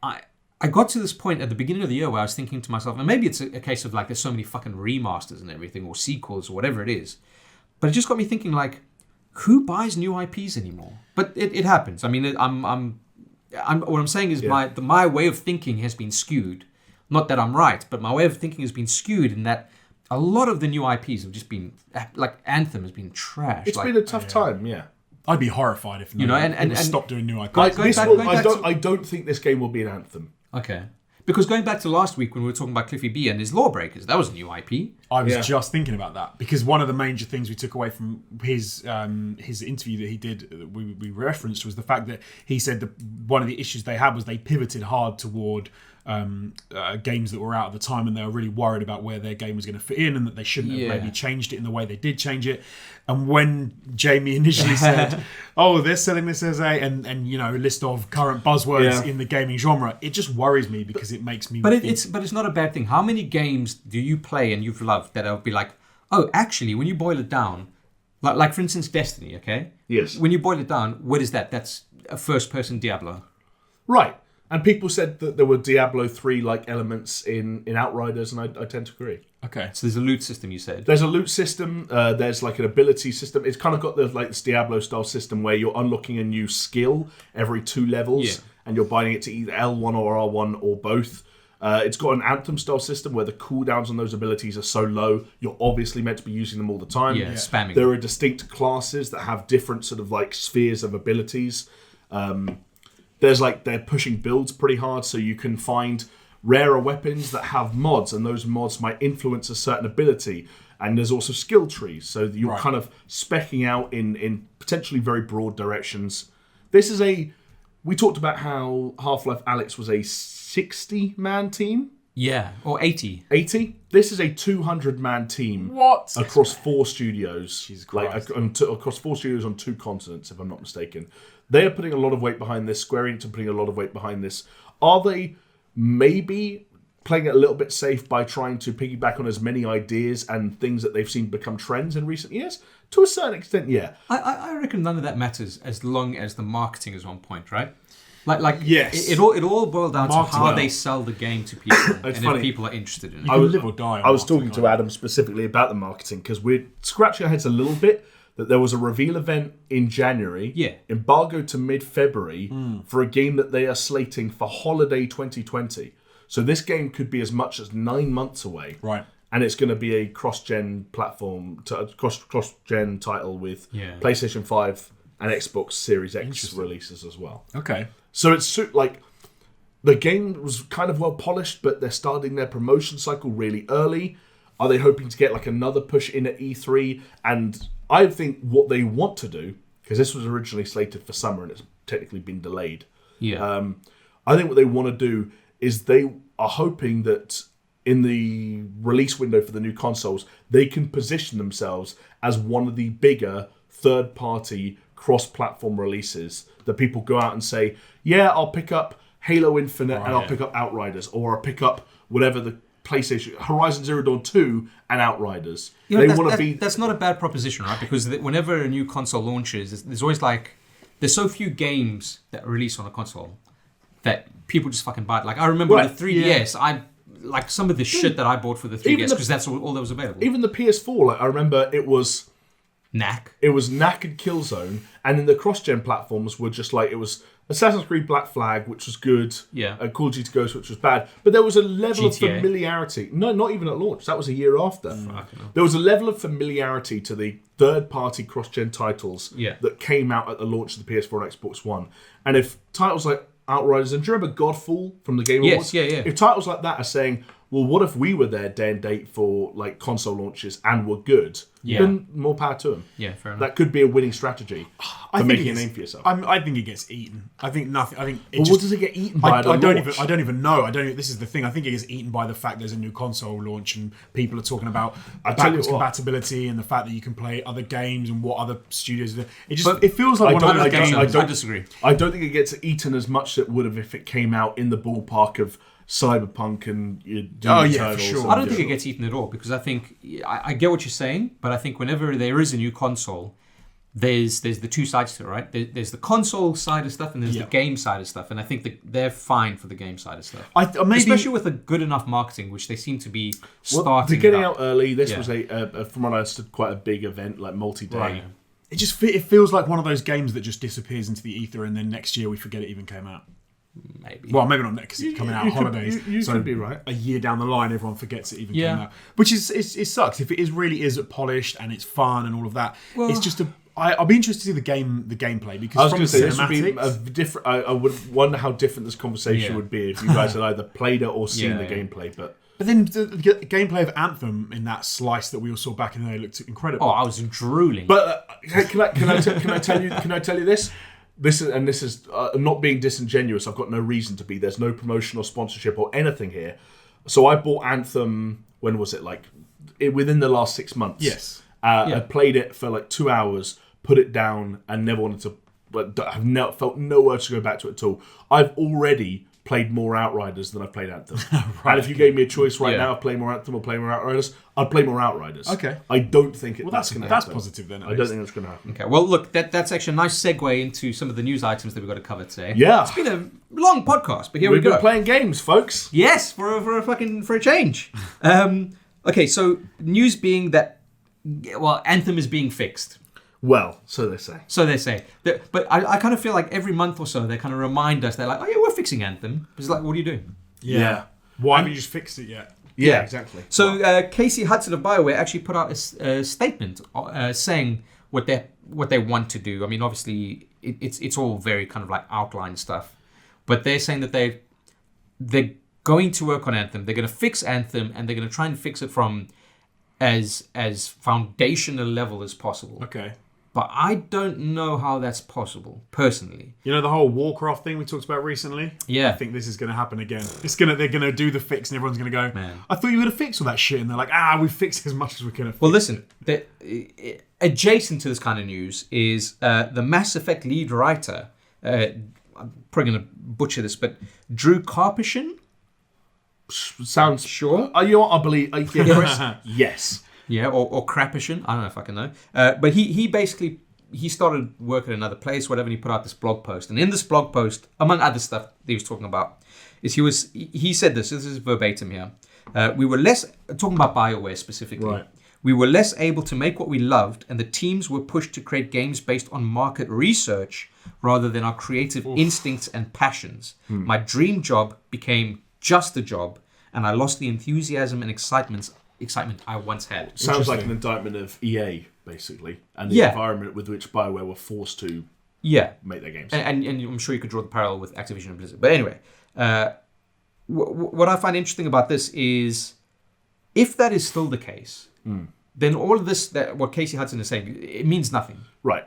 I got to this point at the beginning of the year where I was thinking to myself, and maybe it's a case of like there's so many fucking remasters and everything, or sequels, or whatever it is, but it just got me thinking like, who buys new IPs anymore? But it happens. I mean, what I'm saying is my way of thinking has been skewed. Not that I'm right, but my way of thinking has been skewed in that a lot of the new IPs have just been like Anthem has been trash. It's like, been a tough time, yeah. I'd be horrified if and stop doing new IP. Going This back- will, going I back don't. to- I don't think this game will be an Anthem. Okay. Because going back to last week when we were talking about Cliffy B and his Lawbreakers, that was a new IP. I was Yeah. just thinking about that because one of the major things we took away from his interview that he did, we referenced, was the fact that he said that one of the issues they had was they pivoted hard toward games that were out at the time, and they were really worried about where their game was going to fit in, and that they shouldn't have maybe changed it in the way they did change it. And when Jamie initially said, "Oh, they're selling this as a list of current buzzwords in the gaming genre," it just worries me because it makes me. But it's not a bad thing. How many games do you play and you've loved that will be like, oh, actually, when you boil it down, like for instance, Destiny, okay? Yes. When you boil it down, what is that? That's a first-person Diablo. Right. And people said that there were Diablo 3 like elements in Outriders, and I tend to agree. okay. So there's a loot system, you said. There's a loot system. There's like an ability system. It's kind of got this Diablo style system where you're unlocking a new skill every 2 levels, and you're binding it to either L1 or R1 or both. It's got an Anthem style system where the cooldowns on those abilities are so low, you're obviously meant to be using them all the time. Yeah, spamming. There are distinct classes that have different sort of like spheres of abilities. They're pushing builds pretty hard, so you can find rarer weapons that have mods, and those mods might influence a certain ability. And there's also skill trees, so you're kind of specking out in potentially very broad directions. We talked about how Half-Life Alyx was a 60-man team. Yeah, or 80. 80? This is a 200-man team. What? Across 4 studios. Jesus Christ. Across 4 studios on 2 continents, if I'm not mistaken. They are putting a lot of weight behind this. Square Enix are putting a lot of weight behind this. Are they maybe playing it a little bit safe by trying to piggyback on as many ideas and things that they've seen become trends in recent years? To a certain extent, yeah. I reckon none of that matters as long as the marketing is on point, right? Like Yes. it all boils down to Marketing how well. they sell the game to people and funny. if people are interested in it. You can live or die on I was marketing, talking to can't Adam specifically about the marketing because we're scratching our heads a little bit that there was a reveal event in January, embargoed to mid-February, for a game that they are slating for holiday 2020. So this game could be as much as 9 months away. Right. And it's going to be a cross-gen platform, cross-gen title with PlayStation 5 and Xbox Series X releases as well. Okay. So it's like the game was kind of well polished, but they're starting their promotion cycle really early. Are they hoping to get like another push in at E3? And I think what they want to do, because this was originally slated for summer and it's technically been delayed. Yeah. I think what they want to do is they are hoping that in the release window for the new consoles, they can position themselves as one of the bigger third-party cross-platform releases that people go out and say, yeah, I'll pick up Halo Infinite and I'll pick up Outriders, or I'll pick up whatever the PlayStation, Horizon Zero Dawn 2 and Outriders. They want to be... That's not a bad proposition, right? Because whenever a new console launches, there's always like... There's so few games that release on a console that people just fucking buy it. Like, I remember the 3DS, I... Like, some of the shit that I bought for the 3DS, because that's all that was available. Even the PS4, like, I remember it was... Knack. It was Knack and Killzone, and then the cross-gen platforms were just like, it was Assassin's Creed Black Flag, which was good, and Call of Duty Ghost, which was bad, but there was a level of familiarity. No, not even at launch. That was a year after. There was a level of familiarity to the third-party cross-gen titles that came out at the launch of the PS4 and Xbox One. And if titles like Outriders, and do you remember Godfall from the Game Awards? If titles like that are saying, well, what if we were there day and date for like console launches and were good? Then more power to them. Yeah, fair enough. That could be a winning strategy for making a name for yourself. I think it gets eaten. I think nothing. I think. What does it get eaten by? I don't even know. This is the thing. I think it gets eaten by the fact there's a new console launch and people are talking about backwards compatibility and the fact that you can play other games and what other studios do. It feels like one of those games. I disagree. I don't think it gets eaten as much as it would have if it came out in the ballpark of Cyberpunk and for sure. I don't think it gets eaten at all, because I think I get what you're saying, but I think whenever there is a new console, there's the two sides to it, right? There's the console side of stuff and there's the game side of stuff, and I think they're fine for the game side of stuff. Especially with a good enough marketing, which they seem to be starting. They're getting out early. This was from what I understood, quite a big event, like multi-day. Right. It feels like one of those games that just disappears into the ether, and then next year we forget it even came out. Maybe. Well, maybe not next, because it's coming out on holidays. You could be right. A year down the line, everyone forgets it even came out. Which it sucks. If it really is polished and it's fun and all of that, it's just I'll be interested to see the gameplay, because I was from going to say this cinematics, would be a different. I would wonder how different this conversation would be if you guys had either played it or seen the gameplay. But then the gameplay of Anthem in that slice that we all saw back in the day looked incredible. Oh, I was drooling. But can I tell you this? This is not being disingenuous. I've got no reason to be. There's no promotion or sponsorship or anything here. So I bought Anthem. When was it? Within the last 6 months. Yes. I played it for like 2 hours, put it down, and never wanted to. But I've felt no urge to go back to it at all. I've already played more Outriders than I've played Anthem. And if you gave me a choice right now of playing more Anthem or playing more Outriders, I'd play more Outriders. Okay. I don't think that's going to happen. That's positive then. I don't think that's going to happen. Okay. Well, look, that's actually a nice segue into some of the news items that we've got to cover today. Yeah. It's been a long podcast, but here we go. We've been playing games, folks. Yes, for a change. Okay, so news being that, well, Anthem is being fixed. Well, so they say. But I kind of feel like every month or so they kind of remind us, they're like, oh yeah, we're fixing Anthem. It's like, what are you doing? Yeah. Why haven't you just fixed it yet? Yeah, exactly. So Casey Hudson of BioWare actually put out a statement saying what they want to do. I mean, obviously it's all very kind of like outline stuff, but they're saying that they're going to work on Anthem. They're going to fix Anthem, and they're going to try and fix it from as foundational level as possible. Okay. But I don't know how that's possible, personally. You know the whole Warcraft thing we talked about recently? Yeah. I think this is going to happen again. They're going to do the fix, and everyone's going to go, Man. I thought you were going to fix all that shit. And they're like, we fixed as much as we can. Well, listen, adjacent to this kind of news is the Mass Effect lead writer, I'm probably going to butcher this, but Drew Karpyshyn? Sounds sure. You know what I believe? Chris? Yes. Yeah, or Krapyshyn. I don't know if I can know. But he basically started work at another place, whatever, and he put out this blog post. And in this blog post, among other stuff that he was talking about, he said this is verbatim here. We were less, talking about BioWare specifically, right. We were less able to make what we loved, and the teams were pushed to create games based on market research rather than our creative instincts and passions. My dream job became just a job, and I lost the enthusiasm and excitement I once had. Sounds like an indictment of EA, basically, and the environment with which BioWare were forced to make their games. And I'm sure you could draw the parallel with Activision and Blizzard. But anyway, what I find interesting about this is, if that is still the case, then all of this, what Casey Hudson is saying, it means nothing. Right.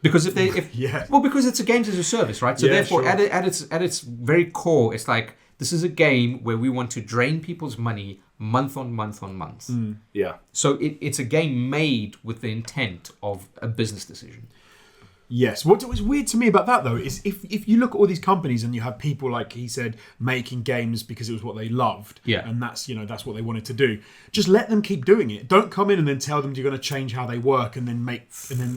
Because because it's a games as a service, right? So therefore, sure. at its very core, it's like This is a game where we want to drain people's money month on month on month. Yeah. So it's a game made with the intent of a business decision. Yes. What was weird to me about that, though, is if you look at all these companies and you have people, like he said, making games because it was what they loved, and that's what they wanted to do, just let them keep doing it. Don't come in and then tell them you're going to change how they work and then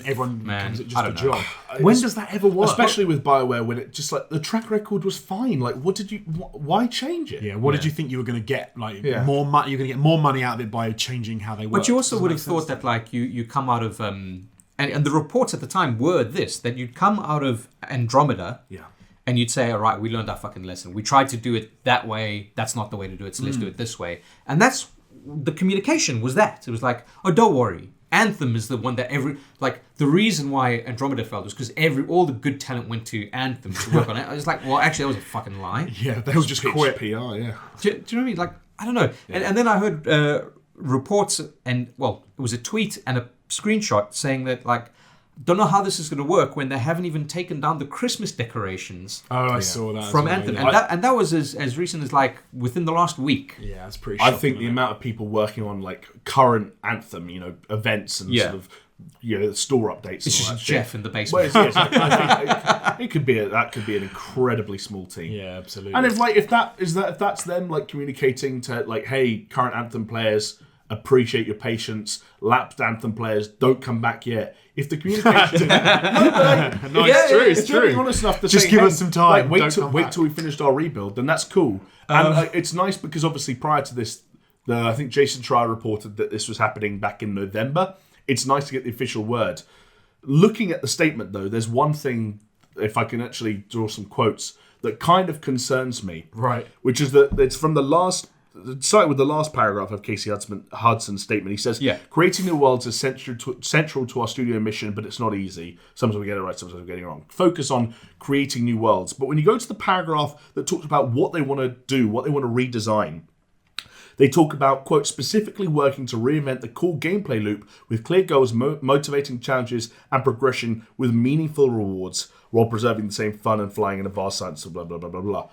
everyone becomes it just a job. When does that ever work? Especially with BioWare, when it just like the track record was fine. Like, why change it? Yeah. What did you think you were going to get? Like more money? You're going to get more money out of it by changing how they work. But you also would have thought that like you come out of and the reports at the time were that you'd come out of Andromeda, and you'd say, all right, we learned our fucking lesson. We tried to do it that way. That's not the way to do it, so let's do it this way. And that's the communication was that. It was like, oh, don't worry. Anthem is the one that the reason why Andromeda failed was because all the good talent went to Anthem to work on it. I was like, well, actually, that was a fucking lie. Yeah, they all just quit. PR, yeah. Do you know what I mean? Like, I don't know. Yeah. And then I heard reports, and well, it was a tweet and a screenshot saying that like, don't know how this is going to work when they haven't even taken down the Christmas decorations. Oh, I saw that from Anthem, and that was as recent as like within the last week. Yeah, it's pretty. I think the amount of people working on like current Anthem, events and sort of store updates. It's just Geoff in the basement. Well, it could be an incredibly small team. Yeah, absolutely. And if that's them like communicating to like, hey, current Anthem players, appreciate your patience. Lapsed Anthem players, don't come back yet. If the communication, it's true. Honest enough to just say, give us some time. Like, wait till we finished our rebuild, then that's cool. And it's nice because obviously prior to this, I think Jason Schreier reported that this was happening back in November. It's nice to get the official word. Looking at the statement though, there's one thing, if I can actually draw some quotes, that kind of concerns me. Right. Which is that it's from the last. Starting with the last paragraph of Casey Hudson's statement, he says, creating new worlds is central to our studio mission, but it's not easy. Sometimes we get it right, sometimes we're getting it wrong. Focus on creating new worlds. But when you go to the paragraph that talks about what they want to do, what they want to redesign, they talk about, quote, specifically working to reinvent the core gameplay loop with clear goals, motivating challenges, and progression with meaningful rewards, while preserving the same fun and flying in a vast science, blah, blah, blah, blah, blah.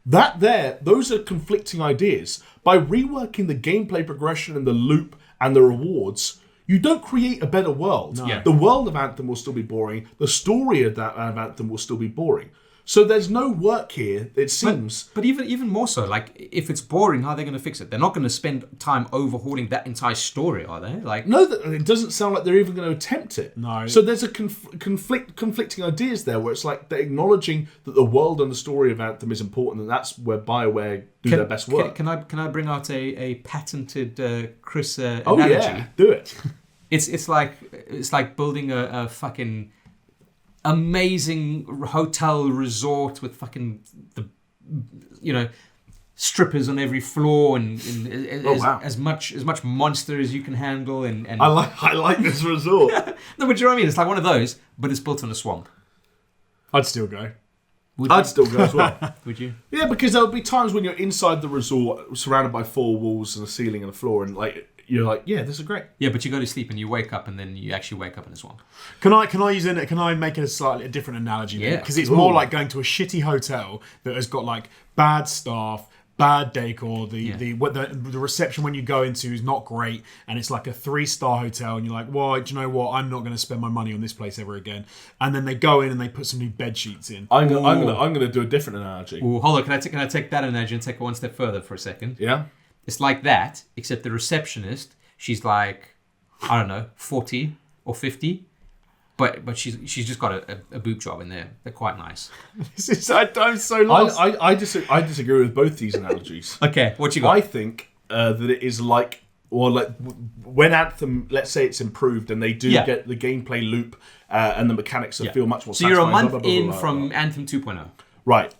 Those are conflicting ideas. By reworking the gameplay progression and the loop and the rewards, you don't create a better world. No. Yeah. The world of Anthem will still be boring. The story of Anthem will still be boring. So there's no work here, it seems. But even more so, like, if it's boring, how are they going to fix it? They're not going to spend time overhauling that entire story, are they? Like, no, it doesn't sound like they're even going to attempt it. No. So there's a conflicting ideas there, where it's like they're acknowledging that the world and the story of Anthem is important, and that's where BioWare do their best work. Can I bring out a patented Chris analogy? Oh yeah, do it. It's like building a fucking amazing hotel resort with fucking strippers on every floor and as much monster as you can handle and I like this resort. No, but you know what I mean? It's like one of those, but it's built on a swamp. I'd still go. I'd still go as well. Would you? Yeah, because there'll be times when you're inside the resort, surrounded by four walls and a ceiling and a floor, and like you're like, yeah, this is great. Yeah, but you go to sleep and you wake up, and then you actually wake up in a swamp. Can I make it a slightly different analogy? Yeah, because it's more like going to a shitty hotel that has got like bad staff, bad decor. The reception when you go into is not great, and it's like a 3-star hotel, and you're like, well, do you know what? I'm not going to spend my money on this place ever again. And then they go in and they put some new bed sheets in. I'm gonna do a different analogy. Ooh, hold on, can I take that analogy and take it one step further for a second? Yeah. It's like that, except the receptionist, she's like, I don't know, 40 or 50, but she's just got a boob job in there. They're quite nice. I'm so lost. I disagree with both these analogies. Okay, what you got? I think that it is like when Anthem, let's say it's improved and they do get the gameplay loop and the mechanics that feel much more satisfying. So you're a month in from Anthem 2.0. Right.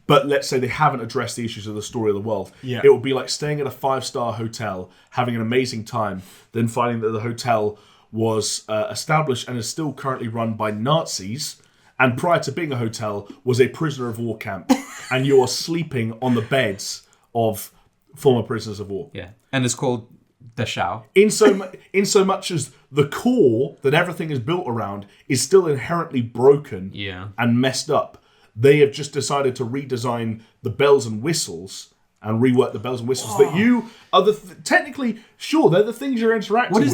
But let's say they haven't addressed the issues of the story of the world. Yeah. It would be like staying at a 5-star hotel, having an amazing time, then finding that the hotel was established and is still currently run by Nazis, and prior to being a hotel was a prisoner of war camp, and you are sleeping on the beds of former prisoners of war. Yeah, and it's called the Shao. In so much as the core that everything is built around is still inherently broken and messed up. They have just decided to redesign the bells and whistles and rework the bells and whistles that you are technically, sure, they're the things you're interacting with. What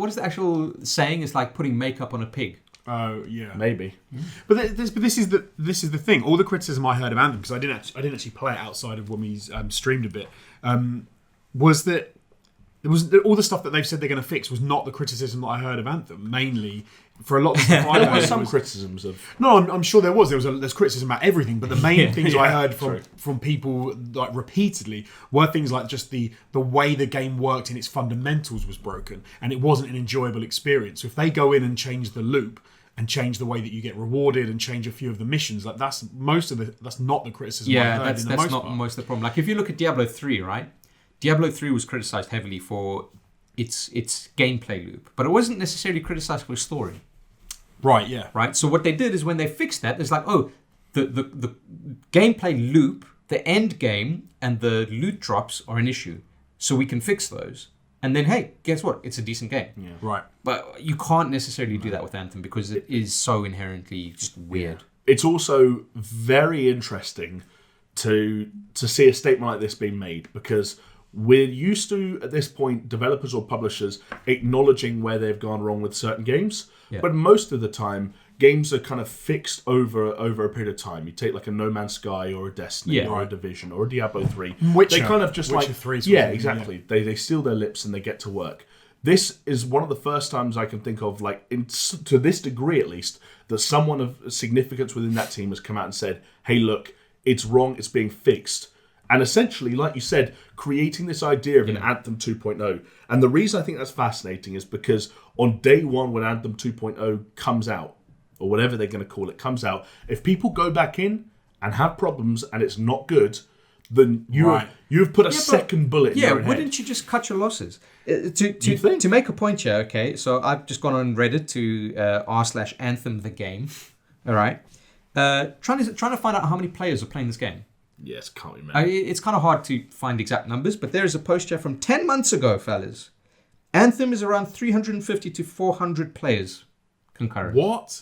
is the actual saying? It's like putting makeup on a pig. Oh yeah, maybe. But this is the thing. All the criticism I heard of Anthem, because I didn't actually play it outside of when we streamed a bit, was that there was all the stuff that they've said they're going to fix was not the criticism that I heard of Anthem. Mainly for a lot of the stuff I There heard. were some criticisms of. No, I'm sure there was. There's criticism about everything, but the main things I heard from people like repeatedly were things like just the way the game worked in its fundamentals was broken, and it wasn't an enjoyable experience. So if they go in and change the loop and change the way that you get rewarded and change a few of the missions, like that's not the criticism. Yeah, I heard that's most not part. most of the problem. Like if you look at Diablo 3, right? Diablo 3 was criticized heavily for its gameplay loop, but it wasn't necessarily criticized for its story. Right, yeah. Right? So what they did is when they fixed that, it's like, oh, the gameplay loop, the end game, and the loot drops are an issue. So we can fix those. And then, hey, guess what? It's a decent game. Yeah. Right. But you can't necessarily do that with Anthem because it is so inherently just weird. Yeah. It's also very interesting to see a statement like this being made, because we're used to, at this point, developers or publishers acknowledging where they've gone wrong with certain games. Yeah. But most of the time, games are kind of fixed over a period of time. You take like a No Man's Sky or a Destiny or a Division or a Diablo 3. Witcher. They kind of just Witcher like... 3 yeah, exactly. Yeah. They seal their lips and they get to work. This is one of the first times I can think of, like to this degree at least, that someone of significance within that team has come out and said, hey, look, it's wrong, it's being fixed. And essentially, like you said, creating this idea of an Anthem 2.0. And the reason I think that's fascinating is because on day one, when Anthem 2.0 comes out, or whatever they're going to call it, comes out, if people go back in and have problems and it's not good, then you've put a second bullet in your head. Wouldn't you just cut your losses? To make a point here, okay, so I've just gone on Reddit to r/Anthem the game, all right, trying to find out how many players are playing this game. Yes, can't remember. It's kind of hard to find exact numbers, but there is a post here from 10 months ago, fellas. Anthem is around 350 to 400 players concurrent. What?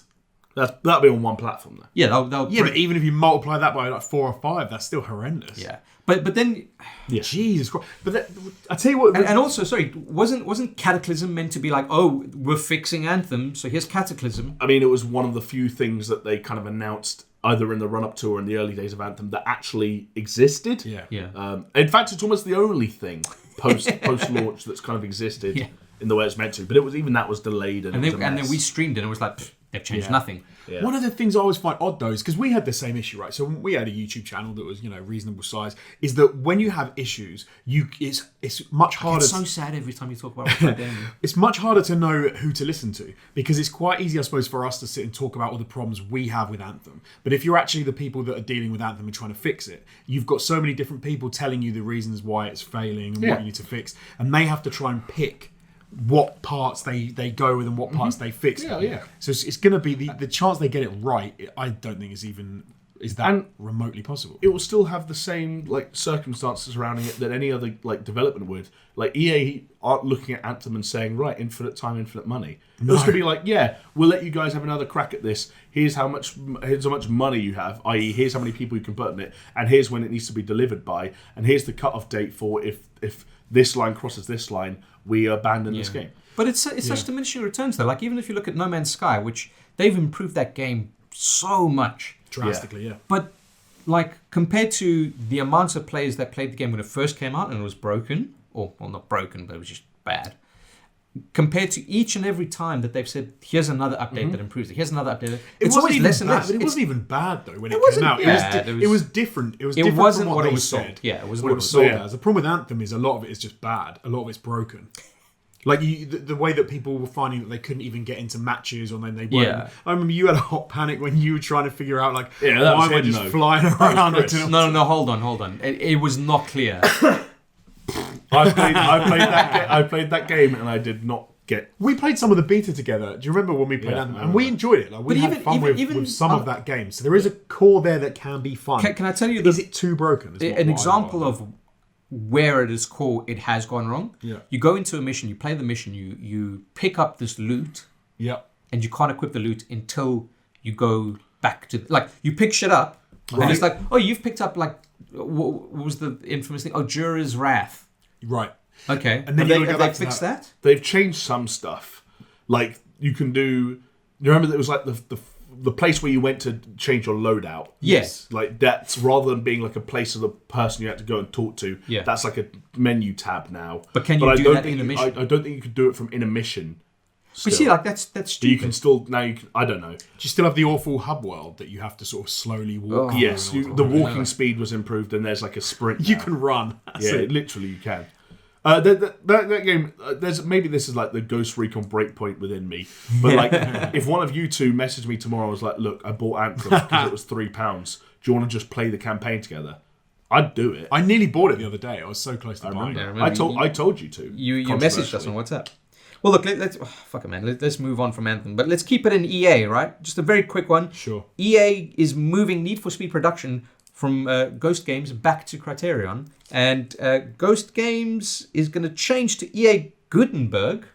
That'll be on one platform, though. Yeah, but even if you multiply that by like 4 or 5, that's still horrendous. Yeah, but then, Jesus Christ! But I tell you what, and also, sorry, wasn't Cataclysm meant to be like, oh, we're fixing Anthem, so here's Cataclysm? I mean, it was one of the few things that they kind of announced either in the run-up to or in the early days of Anthem that actually existed. Yeah. In fact, it's almost the only thing post-launch that's kind of existed in the way it's meant to. But it was even that was delayed, and then we streamed it, and it was like, they've changed nothing. Yeah. One of the things I always find odd, though, is because we had the same issue, right? So we had a YouTube channel that was, reasonable size. Is that when you have issues, it's much harder. It's so sad every time you talk about what's game. It's much harder to know who to listen to, because it's quite easy, I suppose, for us to sit and talk about all the problems we have with Anthem. But if you're actually the people that are dealing with Anthem and trying to fix it, you've got so many different people telling you the reasons why it's failing and what you need to fix, and they have to try and pick what parts they go with and what parts they fix. Yeah. So it's going to be the chance they get it right. I don't think is that remotely possible. It will still have the same circumstances surrounding it that any other development would. Like EA aren't looking at Anthem and saying, right, infinite time, infinite money. No. It's going to be like, yeah, we'll let you guys have another crack at this. Here's how much money you have, i.e. here's how many people you can put in it, and here's when it needs to be delivered by, and here's the cut-off date for if this line crosses this line, we abandon this game. But it's such diminishing returns, though. Like, even if you look at No Man's Sky, which they've improved that game so much. Drastically, yeah. But, compared to the amounts of players that played the game when it first came out and it was broken, or, well, not broken, but it was just bad, compared to each and every time that they've said, here's another update that improves it, here's another update. It's always less and less. But it wasn't even bad, though, when it came out. It was different. It was different wasn't from what it they was said. sold. Yeah, it wasn't what it was sold as. The problem with Anthem is a lot of it is just bad. A lot of it's broken. Like the way that people were finding that they couldn't even get into matches, or then they weren't. Yeah. I remember you had a hot panic when you were trying to figure out why am I just flying around? No, hold on. It was not clear. I played that game and I did not get. We played some of the beta together. Do you remember when we played Anthem? And we enjoyed it. We had fun with some of that game. So there is a core there that can be fun. Can I tell you? Is it too broken? An example of where at its core it has gone wrong. Yeah. You go into a mission, you play the mission, you pick up this loot. Yeah. And you can't equip the loot until you go back to like you pick shit up, and it's like, oh, you've picked up like what was the infamous thing? Oh, Jura's Wrath. Right. Okay, And then have they fixed that? They've changed some stuff. Like you can do. You remember there was like the place where you went to change your loadout. Yes. Like that's rather than being like a place of the person you had to go and talk to. Yeah. That's like a menu tab now. But can you do that in a mission? I don't think you could do it from in a mission. But see, like that's But stupid. you can still now. You can, I don't know. Do you still have the awful hub world that you have to sort of slowly walk? Yes, through the walking speed was improved, and there's like a sprint. You now. can run. That's Yeah, it. literally you can. That game, there's maybe this is like the Ghost Recon breakpoint within me, but like if one of you two messaged me tomorrow, I was like, look, I bought Anthem because it was £3. Do you want to just play the campaign together? I'd do it. I nearly bought it the other day. I was so close to buying remember. it. remember I told you to. You messaged us on WhatsApp. Well, look, let's fuck it, man. Let's move on from Anthem, but let's keep it in EA, right? Just a very quick one. Sure. EA is moving Need for Speed production from Ghost Games back to Criterion, and Ghost Games is going to change to EA Gutenberg.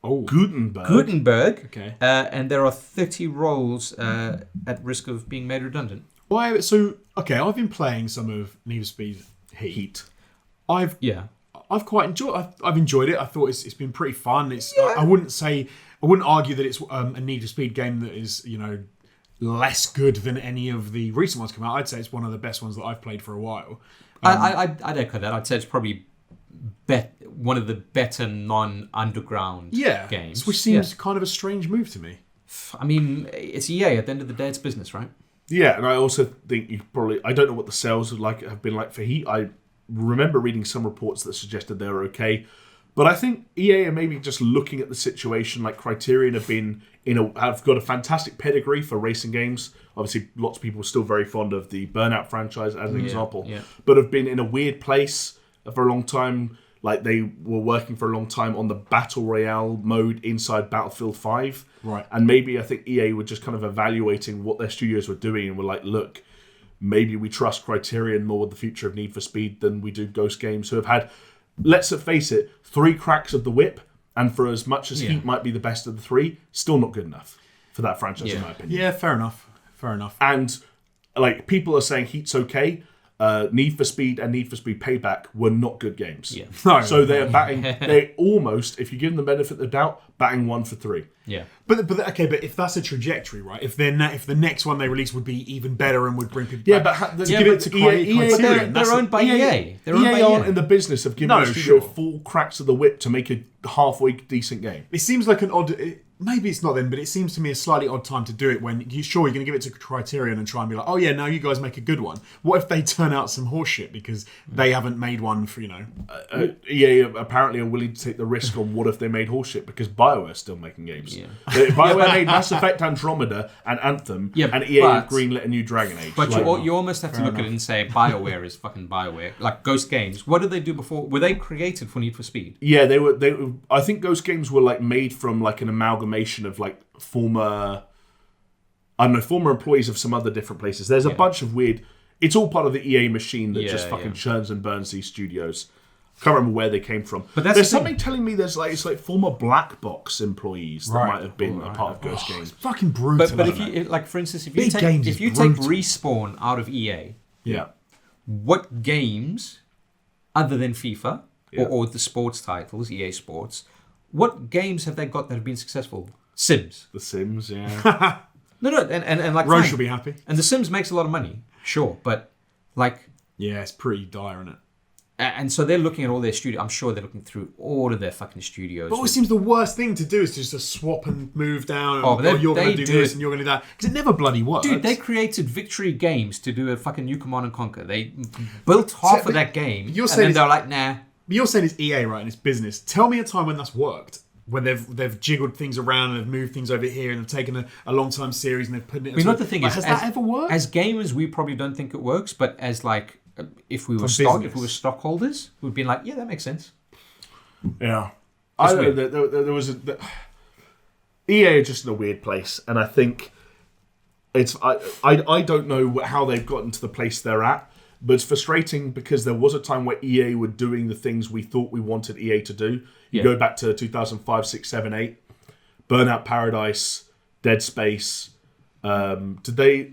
Oh, Gutenberg. Okay. And there are 30 roles at risk of being made redundant. Why? So, okay, I've been playing some of Need for Speed Heat. I've quite enjoyed. I've enjoyed it. I thought it's been pretty fun. I wouldn't argue that it's a Need for Speed game that is less good than any of the recent ones come out. I'd say it's one of the best ones that I've played for a while. I'd echo that. I'd say it's probably one of the better non-underground games. Which seems kind of a strange move to me. I mean, it's EA. At the end of the day, it's business, right? Yeah, and I also think you probably. I don't know what the sales have been like for Heat. I remember reading some reports that suggested they were okay, but I think EA are maybe just looking at the situation. Like Criterion have got a fantastic pedigree for racing games. Obviously, lots of people are still very fond of the Burnout franchise as an example, but have been in a weird place for a long time. Like they were working for a long time on the Battle Royale mode inside Battlefield 5. Right. And maybe I think EA were just kind of evaluating what their studios were doing and were like, look, maybe we trust Criterion more with the future of Need for Speed than we do Ghost Games, who have had, let's face it, 3 cracks of the whip. And for as much as Heat might be the best of the 3, still not good enough for that franchise, in my opinion. Yeah, fair enough. And like people are saying Heat's okay. Need for Speed and Need for Speed Payback were not good games. Yeah. No. So they're batting. They almost, if you give them the benefit of the doubt, batting 1 for 3. Yeah. But if that's a trajectory, right? If the next one they release would be even better and would bring people Yeah, back, but give it to Criterion. They're owned by EA. They're owned by EA aren't EA. in the business of giving a studio 4 cracks of the whip to make a halfway decent game. It seems like an odd. Maybe it's not then, but it seems to me a slightly odd time to do it when you're going to give it to Criterion and try and be like, oh yeah, now you guys make a good one. What if they turn out some horseshit because they haven't made one for EA apparently are willing to take the risk on what if they made horseshit because BioWare's still making games. BioWare made Mass Effect Andromeda and Anthem, and EA have greenlit a new Dragon Age. But you almost have to look at it and say BioWare is fucking BioWare. Like Ghost Games, what did they do before? Were they created for Need for Speed? Yeah, they were. I think Ghost Games were like made from like an amalgamation of like former employees of some other different places. There's a bunch of weird. It's all part of the EA machine that just fucking churns and burns these studios. I can't remember where they came from. But there's something telling me it's like former black box employees that might have been a part of Ghost Games. It's fucking brutal. But if you like, for instance, if you Big take games is brutal. Respawn out of EA, what games other than FIFA or the sports titles, EA Sports, what games have they got that have been successful? Sims. The Sims, yeah. No, and like Roche will be happy. And The Sims makes a lot of money, sure, but like it's pretty dire, isn't it? And so they're looking at all their studio. I'm sure they're looking through all of their fucking studios. But it seems the worst thing to do is just to swap and move down. And, you're going to do this and you're going to do that. Because it never bloody works. Dude, they created Victory Games to do a fucking New Command and Conquer. They built half of that game, and then they're like, nah. But you're saying it's EA, right? And it's business. Tell me a time when that's worked. When they've jiggled things around and they've moved things over here and they've taken a long time series and they've put it. You know what the thing is? Has that ever worked? As gamers, we probably don't think it works, but as like if we were stockholders, we'd be like, yeah, that makes sense. Yeah, I don't know. There was EA are just in a weird place, and I think it's I don't know how they've gotten to the place they're at. But it's frustrating because there was a time where EA were doing the things we thought we wanted EA to do. You go back to 2005, 6, 7, 8, Burnout Paradise, Dead Space, Did they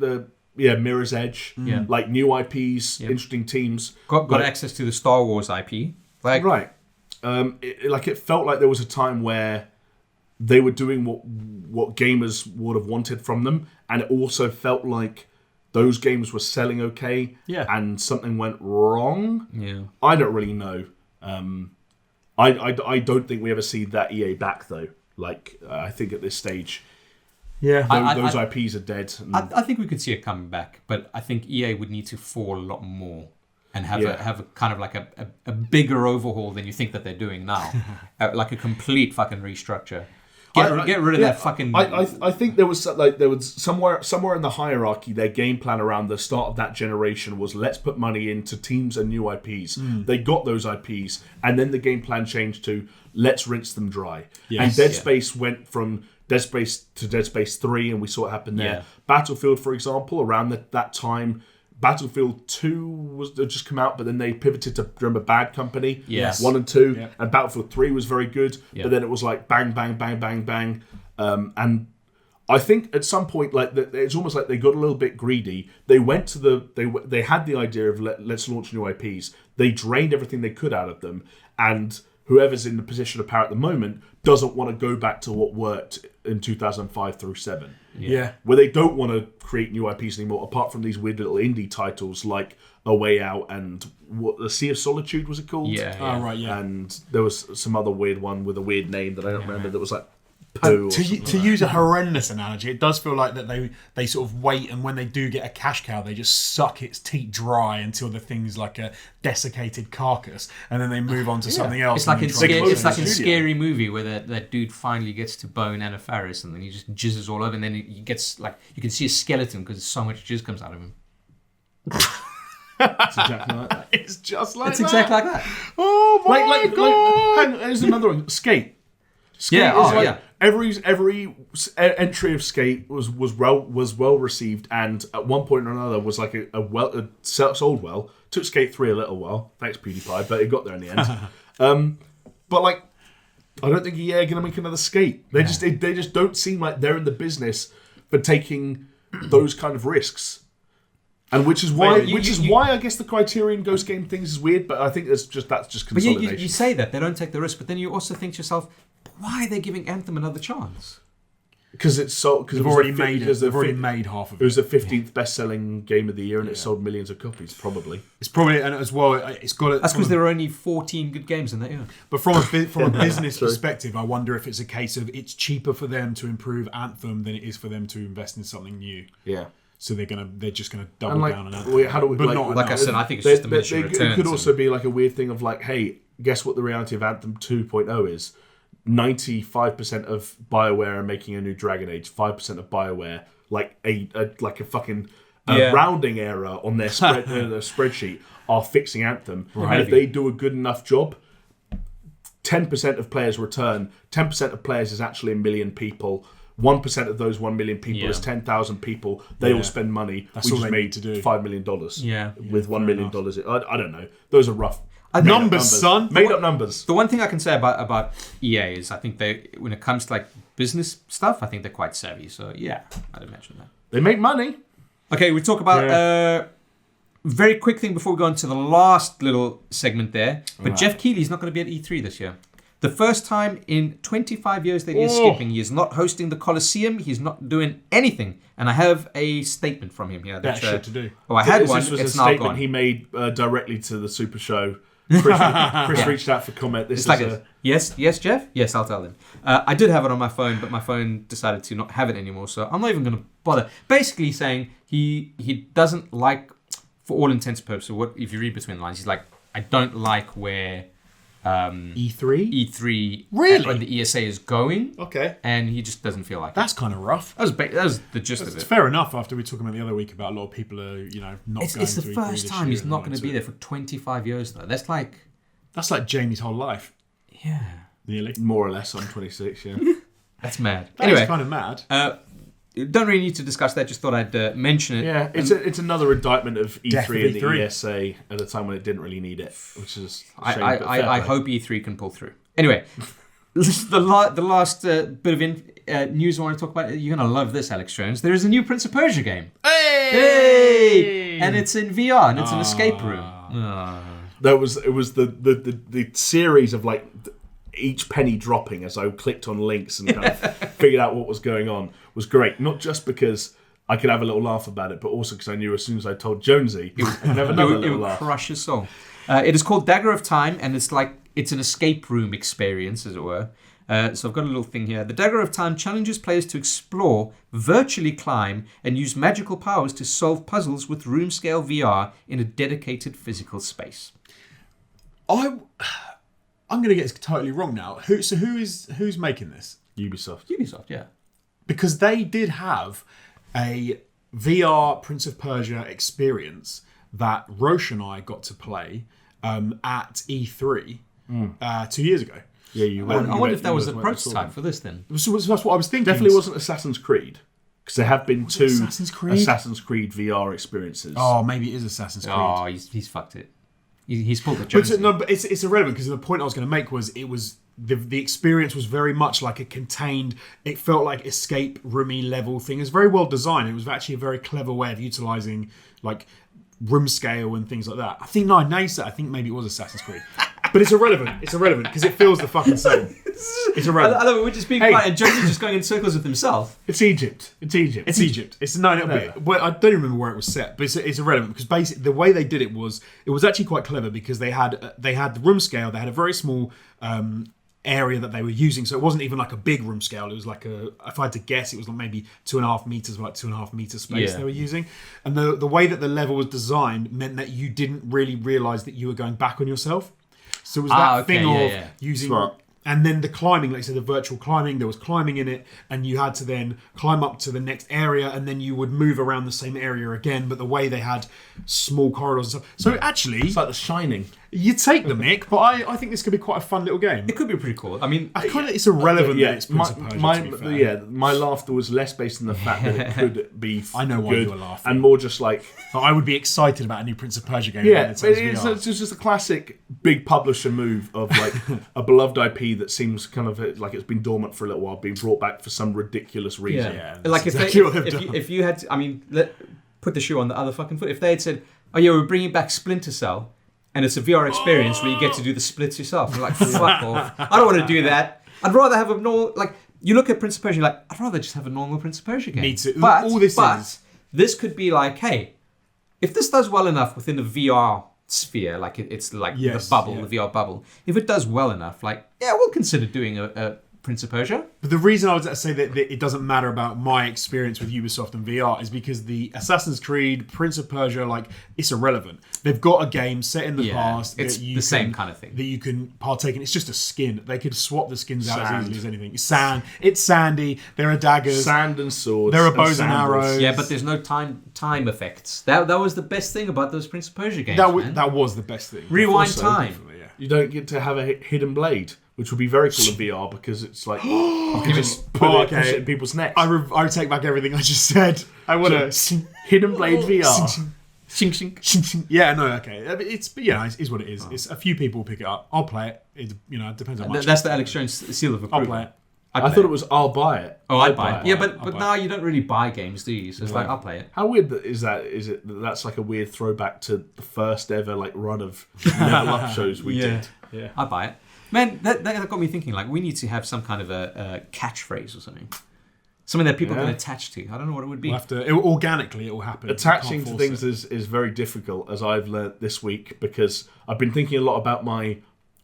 Mirror's Edge, like new IPs, interesting teams, got access to the Star Wars IP, like right. It felt like there was a time where they were doing what gamers would have wanted from them, and it also felt like those games were selling okay, and something went wrong. Yeah, I don't really know. I don't think we ever see that EA back though. Like I think at this stage, those IPs are dead. I think we could see it coming back, but I think EA would need to fall a lot more and have a kind of like a bigger overhaul than you think that they're doing now, like a complete fucking restructure. Get rid of that fucking. I think there was somewhere in the hierarchy, their game plan around the start of that generation was let's put money into teams and new IPs. They got those IPs, and then the game plan changed to let's rinse them dry. And Dead Space went from Dead Space to Dead Space 3, and we saw it happen there. Battlefield, for example, around that time. Battlefield 2 was just come out, but then they pivoted to, remember, Bad Company? 1 and 2. And Battlefield 3 was very good, but then it was like bang, bang, bang, bang, bang. And I think at some point, like it's almost like they got a little bit greedy. They went to they had the idea of let's launch new IPs. They drained everything they could out of them, and whoever's in the position of power at the moment doesn't want to go back to what worked in 2005 through 7. Where they don't want to create new IPs anymore, apart from these weird little indie titles like A Way Out and what the Sea of Solitude was it called? And there was some other weird one with a weird name that I don't remember that was like to use a horrendous analogy, it does feel like that they sort of wait, and when they do get a cash cow, they just suck its teat dry until the thing's like a desiccated carcass, and then they move on to something else. It's like in Scary Movie where that dude finally gets to bone Anna Faris, and then he just jizzes all over, and then he gets like you can see a skeleton because so much jizz comes out of him. It's exactly like that. It's just like it's exactly like that. Oh my god! Like, there's another one. Skate. Every entry of Skate was well received, and at one point or another was like sold well. Took Skate 3 a little while, thanks PewDiePie, but it got there in the end. But like, I don't think EA are going to make another Skate. They just don't seem like they're in the business for taking those kind of risks. And which is why I guess the Criterion Ghost Game things is weird, but I think that's just consolidation. But you say that they don't take the risk, but then you also think to yourself, why are they giving Anthem another chance? Because it's so because they've already made half of it. It was the 15th best-selling game of the year, and it sold millions of copies. Probably it's probably, and as well, it's got. That's because there were only 14 good games in that year. But from a business perspective, I wonder if it's a case of it's cheaper for them to improve Anthem than it is for them to invest in something new. Yeah. So they're just gonna double down on Anthem. Like I said, I think it's just a mission return. It could also be like a weird thing of like, hey, guess what the reality of Anthem 2.0 is? 95% of BioWare are making a new Dragon Age. 5% of BioWare, like a fucking rounding error on their spreadsheet, are fixing Anthem. Right. And if they do a good enough job, 10% of players return. 10% of players is actually 1 million people. 1% of those 1 million people is 10,000 people. They all spend money. That's all they need to do. $5 million. With $1 million. I don't know. Those are rough. Numbers, son. Made up numbers. The one thing I can say about EA is I think they, when it comes to like business stuff, I think they're quite savvy. So yeah, I'd imagine that. They make money. Okay, we talk about very quick thing before we go on to the last little segment there. But Geoff Keighley's not going to be at E3 this year. The first time in 25 years that he is skipping. He is not hosting the Coliseum. He's not doing anything. And I have a statement from him here. That's shit to do. Oh, I had one. This was it's a now statement gone. he made directly to the SuperShow. Chris reached out for comment. This it's is like yes, Jeff? Yes, I'll tell him. I did have it on my phone, but my phone decided to not have it anymore, so I'm not even going to bother. Basically saying he doesn't like, for all intents and purposes, what if you read between the lines, he's like, I don't like where E3 really? And the ESA is going. Okay. And he just doesn't feel like that's kind of rough. That was the gist of it. It's fair enough after we talked about the other week about a lot of people are, not going to E3. It's the first time he's not going to be there for 25 years, though. That's like Jamie's whole life. Yeah. Nearly. More or less. I'm 26, yeah. That's mad. Anyway. That's kind of mad. Don't really need to discuss that. Just thought I'd mention it. Yeah, it's another indictment of E3 and the ESA at a time when it didn't really need it, which is a shame, I hope E3 can pull through. Anyway, The last bit of news I want to talk about. You're going to love this, Alex Jones. There is a new Prince of Persia game. Hey! And it's in VR, and it's an escape room. It was the series of like each penny dropping as I clicked on links and kind of figured out what was going on was great. Not just because I could have a little laugh about it, but also because I knew as soon as I told Jonesy, I would have another little laugh. It would crush your soul. It is called Dagger of Time, and it's an escape room experience, as it were. So I've got a little thing here. The Dagger of Time challenges players to explore, virtually climb, and use magical powers to solve puzzles with room-scale VR in a dedicated physical space. I'm going to get this totally wrong now. Who's making this? Ubisoft, yeah. Because they did have a VR Prince of Persia experience that Roche and I got to play at E3 2 years ago. Yeah, I wonder if that was a prototype for this then. So that's what I was thinking. Definitely wasn't Assassin's Creed. Because there have been two Assassin's Creed VR experiences. Oh, maybe it is Assassin's Creed. Oh, he's fucked it. He's pulled the Jones. But it's irrelevant because the point I was going to make was the experience was very much like a contained. It felt like escape roomy level thing. It was very well designed. It was actually a very clever way of utilizing like room scale and things like that. I think now you said I think maybe it was Assassin's Creed. But it's irrelevant. It's irrelevant because it feels the fucking same. It's irrelevant. I love it. We're just being quiet, and Jones is just going in circles with himself. It's Egypt. It's Egypt. Well, I don't even remember where it was set, but it's irrelevant because basically the way they did it was actually quite clever because they had the room scale. They had a very small area that they were using, so it wasn't even like a big room scale. It was like if I had to guess, it was like maybe 2.5 meters, like 2.5 meter space they were using. And the way that the level was designed meant that you didn't really realize that you were going back on yourself. So it was that thing of using... Smart. And then the climbing, like I said, the virtual climbing, there was climbing in it, and you had to then climb up to the next area, and then you would move around the same area again, but the way they had small corridors and stuff. So actually... It's like The Shining. You take the mick, but I think this could be quite a fun little game. It could be pretty cool. I mean... it's irrelevant that it's Prince of Persia, my laughter was less based on the fact that it could be I know why you were laughing. And more just like... I would be excited about a new Prince of Persia game. Yeah, it's just a classic big publisher move of like a beloved IP that seems kind of like it's been dormant for a little while, being brought back for some ridiculous reason. Yeah, like if you had to, put the shoe on the other fucking foot. If they had said, oh yeah, we're bringing back Splinter Cell, and it's a VR experience where you get to do the splits yourself. I'm like, fuck off. I don't want to do that. I'd rather have a normal, like, you look at Prince of Persia, you're like, I'd rather just have a normal Prince of Persia game. Me too. But this could be like, hey, if this does well enough within the VR sphere, like it's like the bubble, the VR bubble, if it does well enough, like, yeah, we'll consider doing a Prince of Persia. But the reason I would say that it doesn't matter about my experience with Ubisoft and VR is because the Assassin's Creed, Prince of Persia, like, it's irrelevant. They've got a game set in the past. It's the same kind of thing that you can partake in. It's just a skin. They could swap the skins out as easily as anything. It's sandy. There are daggers, sand and swords. There are bows and arrows. Yeah, but there's no time effects. That was the best thing about those Prince of Persia games. That was the best thing. Rewind time. You don't get to have a hidden blade, which would be very cool in VR because it's like you can just push it in people's necks. I take back everything I just said. I want to hidden blade VR. Yeah, no, okay. It's what it is. It's a few people pick it up. I'll play it. It depends on much. That's the Alex Jones seal of approval. I'll play it. I thought it was I'll buy it. Oh, I'd buy it. Yeah, but now you don't really buy games, do you? So it's like, I'll play it. How weird is that? Is it that's like a weird throwback to the first ever like run of Level Up shows we did? Yeah, I'd buy it. Man, that got me thinking, like, we need to have some kind of a catchphrase or something. Something that people can attach to. I don't know what it would be. Organically, it will happen. Attaching to things is very difficult, as I've learned this week, because I've been thinking a lot about my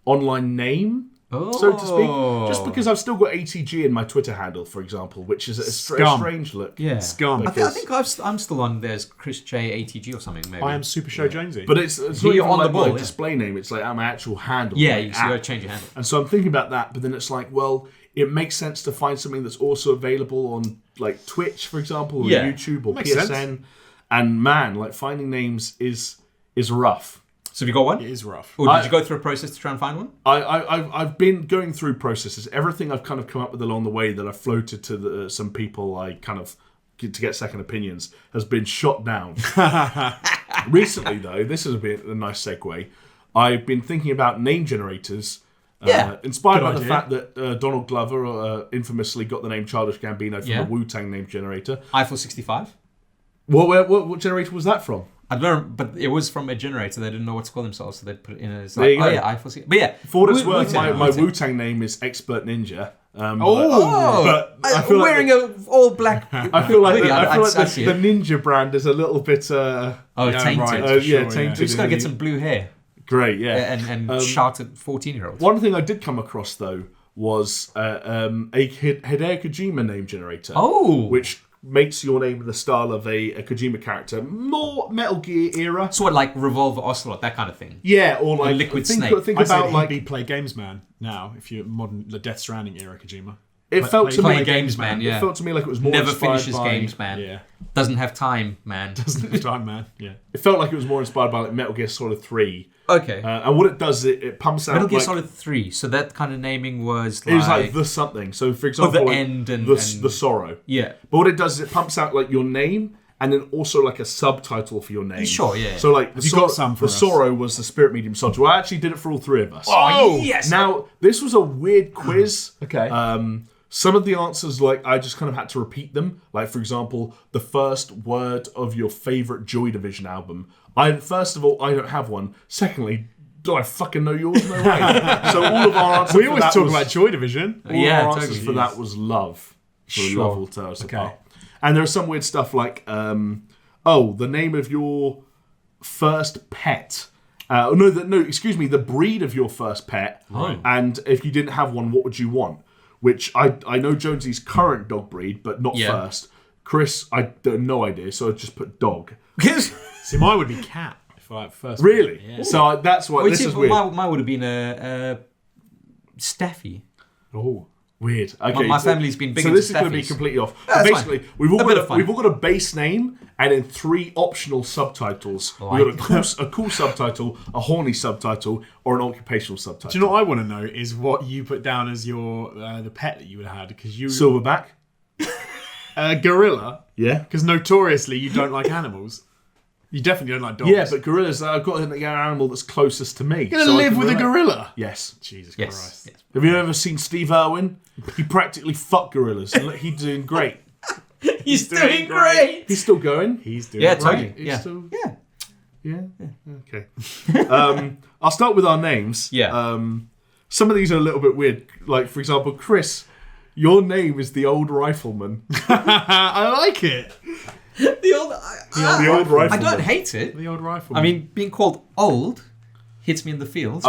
online name, so to speak. Just because I've still got ATG in my Twitter handle, for example, which is a strange look. Yeah. Scum. I think I'm still on, there's Chris J ATG or something, maybe. I am SuperShow Jonesy. But it's not even on like my display name, it's like my actual handle. Yeah, you got to change your handle. And so I'm thinking about that, but then it's like, well, it makes sense to find something that's also available on like Twitch, for example, or YouTube or PSN. Sense. And man, like finding names is rough. So have you got one? It is rough. Or did you go through a process to try and find one? I've been going through processes. Everything I've kind of come up with along the way that I've floated to some people I kind of to get second opinions has been shot down. Recently, though, this has been a nice segue. I've been thinking about name generators Yeah. Inspired Good by the idea. fact that Donald Glover infamously got the name Childish Gambino from Yeah. the Wu-Tang name generator. Eiffel 65. What generator was that from? I don't know, but it was from a generator. They didn't know what to call themselves, so they put it in as There you like, oh go. yeah, Eiffel 65. But yeah, For what it's worth, Wu-Tang, my Wu-Tang. Wu-Tang name is Expert Ninja. Oh, but I feel like wearing a all black. I feel like, hoodie. I the see the it. Ninja brand is a little bit... Oh, Yeah, tainted. right. yeah, Sure, tainted. We just gotta in get the- some blue hair Great, yeah. and shout at 14-year-olds. One thing I did come across, though, was a Hideo Kojima name generator. Oh, Which makes your name in the style of a Kojima character. More Metal Gear era. so what, like Revolver Ocelot, that kind of thing. Yeah, or like... Liquid think, Snake. Think I said about, he'd like... be Play Games Man now, if you're modern, the Death Stranding era Kojima. It felt to Play me... games, man. It Yeah, felt to me like it was more never inspired finishes by... games, man. Yeah. Doesn't have time, man. Time, man. Yeah. It felt like it was more inspired by like Metal Gear Solid 3. Okay, And what it does, it pumps out Metal Gear like... Solid 3. So that kind of naming was like, It was like the something. So, for example, the like end and- the and- the sorrow. yeah. But what it does is it pumps out like your name and then also like a subtitle for your name. Sure, yeah. So like you got some for the us? sorrow was the spirit medium soldier. Well, I actually did it for all three of us. Oh, yes. Now this was a weird quiz. Okay. Some of the answers, like I just kind of had to repeat them. Like for example, the first word of your favorite Joy Division album. First of all, I don't have one. Secondly, do I fucking know yours? No way. So all of our answers. We for always that talk was- about Joy Division. all Yeah, our answers totally. for that was love. So Sure. love will tear us Okay. apart. And there was some weird stuff like, the name of your first pet. Excuse me, the breed of your first pet. Right. And if you didn't have one, what would you want? Which I know Jonesy's current dog breed, but not Yeah. first. Chris, I have no idea, so I just put dog. See, mine would be cat. If I first. Really? Yeah. So that's why this is weird. Mine would have been a Staffy. Oh. Weird. Okay, My family's been big So into this is going to be Staffies. completely off. That's Basically, fine. we've all A bit of got fun. we've all got a base name and then 3 optional subtitles. Like- We've got a cool subtitle, a horny subtitle, or an occupational subtitle. Do you know what I want to know is what you put down as your the pet that you would have had because you Silverback? gorilla Yeah. because notoriously you don't like animals. You definitely don't like dogs. Yeah, but gorillas. I've got an animal that's closest to me. you're gonna so I live can with a relate. gorilla. Yes. Jesus Yes. Christ. yes. Have you ever seen Steve Irwin? He practically fucked gorillas. And look, he's doing great. He's doing great. He's still going. He's doing Yeah, great. totally. He's Yeah. still- Yeah. Yeah. Okay. I'll start with our names. Yeah. Some of these are a little bit weird. Like, for example, Chris, your name is the Old Rifleman. I like it. The old. The Old Rifleman. I don't hate it. The old rifle. I mean, being called old hits me in the feels.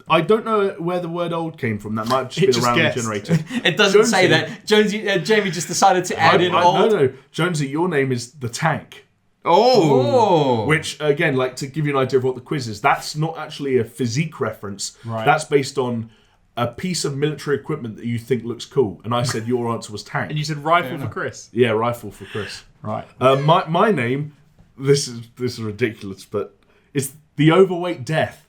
I don't know where the word "old" came from. That might have just It been just around guessed. the generator. It doesn't say Jonesy. that. Jamie just decided to add in old. No, Jonesy, your name is the Tank. Oh. Which, again, like to give you an idea of what the quiz is, that's not actually a physique reference. Right. That's based on a piece of military equipment that you think looks cool. And I said your answer was tank. and you said rifle for Chris. Yeah, rifle for Chris. Right. My name, this is ridiculous, but it's the Overweight Death.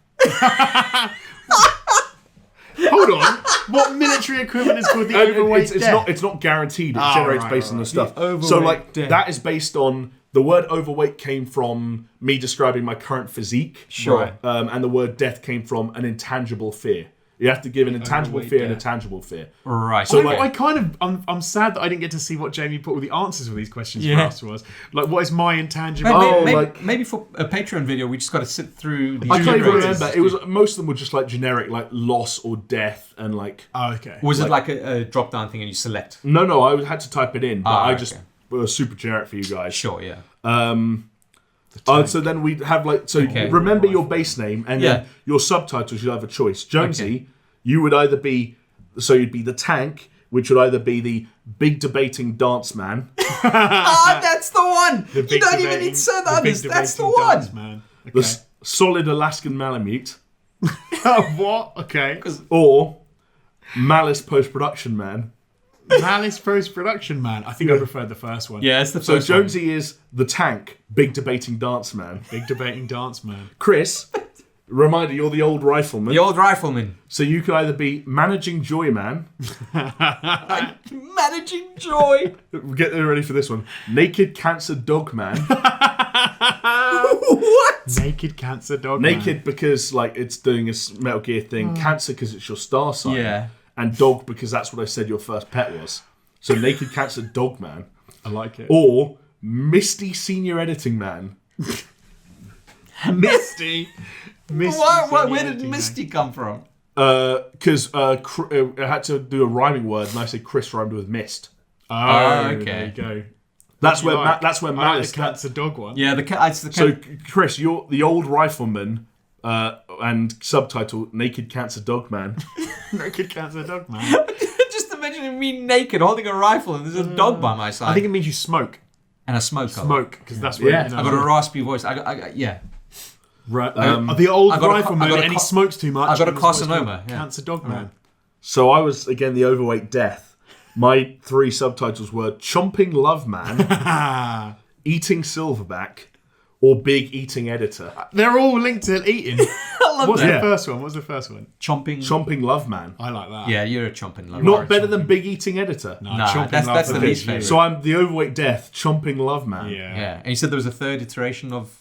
Hold on. What military equipment is called the overweight death? It's not guaranteed. It Oh, generates right, based on right, the stuff. The overweight So like death. that is based on the word overweight came from me describing my current physique. Sure. And the word death came from an intangible fear. You have to give an intangible Overweight fear and a death. tangible fear. Right. So, okay. like- I'm sad that I didn't get to see what Jamie put all the answers for these questions Yeah. for us was. Like, what is my intangible? Maybe for a Patreon video, we just got to sit through these I can't even generators. remember. It was most of them were just like generic, like loss or death, and like Oh, okay. Was it like a drop down thing and you select? no, I had to type it in, but I just okay. was super generic for you guys. Sure, yeah. So then we have like Okay. remember your base name and Yeah. then your subtitles. You have a choice. Jonesy, you would either be you'd be the Tank, which would either be the big debating dance man. That's the one! The You big don't even debating- need to say the that. big That's the debating dance one! man. Okay. The solid Alaskan Malamute, What? Okay. or Malice post production man. Malice post production man. I think I preferred the first one. Yeah, it's the So first one. Jonesy is the Tank, big debating dance man. Big debating dance man. Chris, reminder, you're the Old Rifleman. The old rifleman. So you could either be managing joy man. Managing joy. Get ready for this one. Naked cancer dog man. What? Naked Cancer Dog. Naked because like it's doing a Metal Gear thing. Cancer because it's your star sign. Yeah. And dog because that's what I said your first pet was. So Naked Cancer Dog Man. I like it. Or Misty Senior Editing Man. Misty. Where did Misty come from? Because I had to do a rhyming word and I said Chris rhymed with mist. Oh, okay. There you go. That's where like? that's where I Matt like is. the Cancer Dog one. Yeah, it's the So Chris, you're the old rifleman, and subtitle Naked Cancer Dog Man. Naked Cancer Dog Man. Just imagining me naked holding a rifle and there's a dog by my side. I think it means you smoke. And a smoker. Smoke, because that's what Yeah. you know. I got a raspy voice. Yeah. Right. The old I got a rifleman, and he smokes too much. I got a and that's why it's carcinoma, called yeah. Cancer Dog Man. So I was again the overweight death. My 3 subtitles were Chomping Love Man, Eating Silverback, or Big Eating Editor. They're all linked to eating. What's that. the first one? What was the first one? Chomping Love Man. I like that. Yeah, you're a chomping lover. Not better than Big Eating Editor. No, Nah, Chomping that's Love the Man. least favourite. So I'm the overweight death, Chomping Love Man. Yeah. Yeah, and you said there was a third iteration of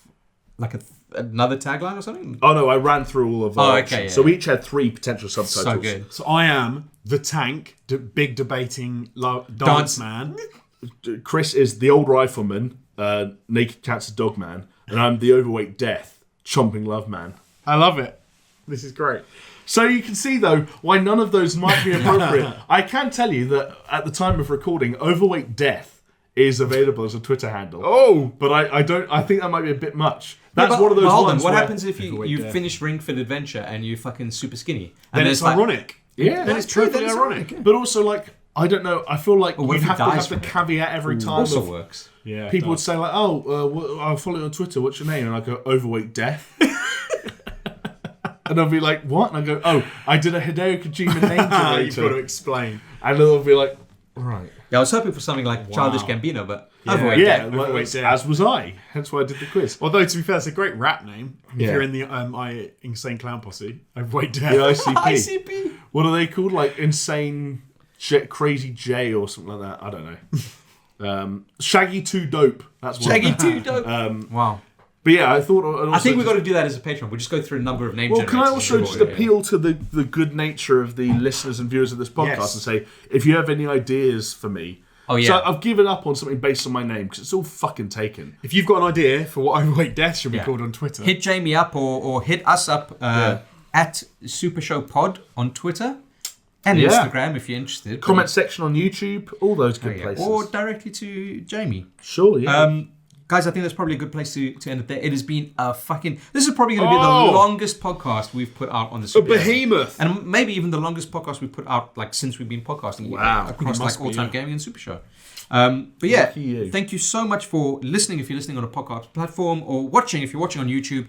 like another tagline or something? Oh no, I ran through all of our Oh, okay, options. yeah. So we each had 3 potential subtitles. So good. So I am the tank, big debating dance man. Chris is the old rifleman, Naked Cancer Dog Man, and I'm the overweight death, Chomping Love Man. I love it. This is great. So you can see, though, why none of those might be appropriate. I can tell you that at the time of recording, Overweight Death is available as a Twitter handle. Oh! But I think that might be a bit much. That's Yeah, one of those hold ones on. What where- happens if you Overweight death. finish Ring Fit Adventure and you're fucking super skinny? Then And it's there's like- ironic. Yeah, Then it's true, perfectly then it's ironic. ironic. But also, like, I don't know, I feel like Or what you'd if he have to dies have the from it? caveat every time. Also of- works. Yeah. People would say, like, I'll follow you on Twitter, what's your name? And I go, Overweight Death. And I'll be like, what? And I go, oh, I did a Hideo Kojima name You've got to generator. explain. And they'll be like, right. Yeah, I was hoping for something like Childish Gambino, but Overweight Yeah, Death. well, Overweight Death. as was I. Hence why I did the quiz. Although, to be fair, it's a great rap name. If Yeah. you're in the Insane Clown Posse, Overweight Death. The ICP. ICP. What are they called? Like Insane Crazy J or something like that. I don't know. Shaggy 2 Dope. That's one. Shaggy 2 dope. Wow. But yeah, I thought. I think we've got to do that as a Patreon. We'll just go through a number of name Well, can I generators. also just appeal to the good nature of the listeners and viewers of this podcast Yes. and say, if you have any ideas for me. Oh, yeah. So I've given up on something based on my name because it's all fucking taken. If you've got an idea for what Overweight Death should be Yeah. called on Twitter, Hit Jamie up or hit us up at SuperShow Pod on Twitter and Yeah. Instagram if you're interested. Comment section on YouTube, all those good Yeah. places. Or directly to Jamie. Sure, yeah. Guys, I think that's probably a good place to end it there. It has been a fucking... This is probably going to be Oh! the longest podcast we've put out on the a Super Show. behemoth. And maybe even the longest podcast we've put out like since we've been podcasting. Wow. Across It must like all-time be, yeah. gaming and Super Show. But yeah, Lucky you. thank you so much for listening if you're listening on a podcast platform or watching if you're watching on YouTube.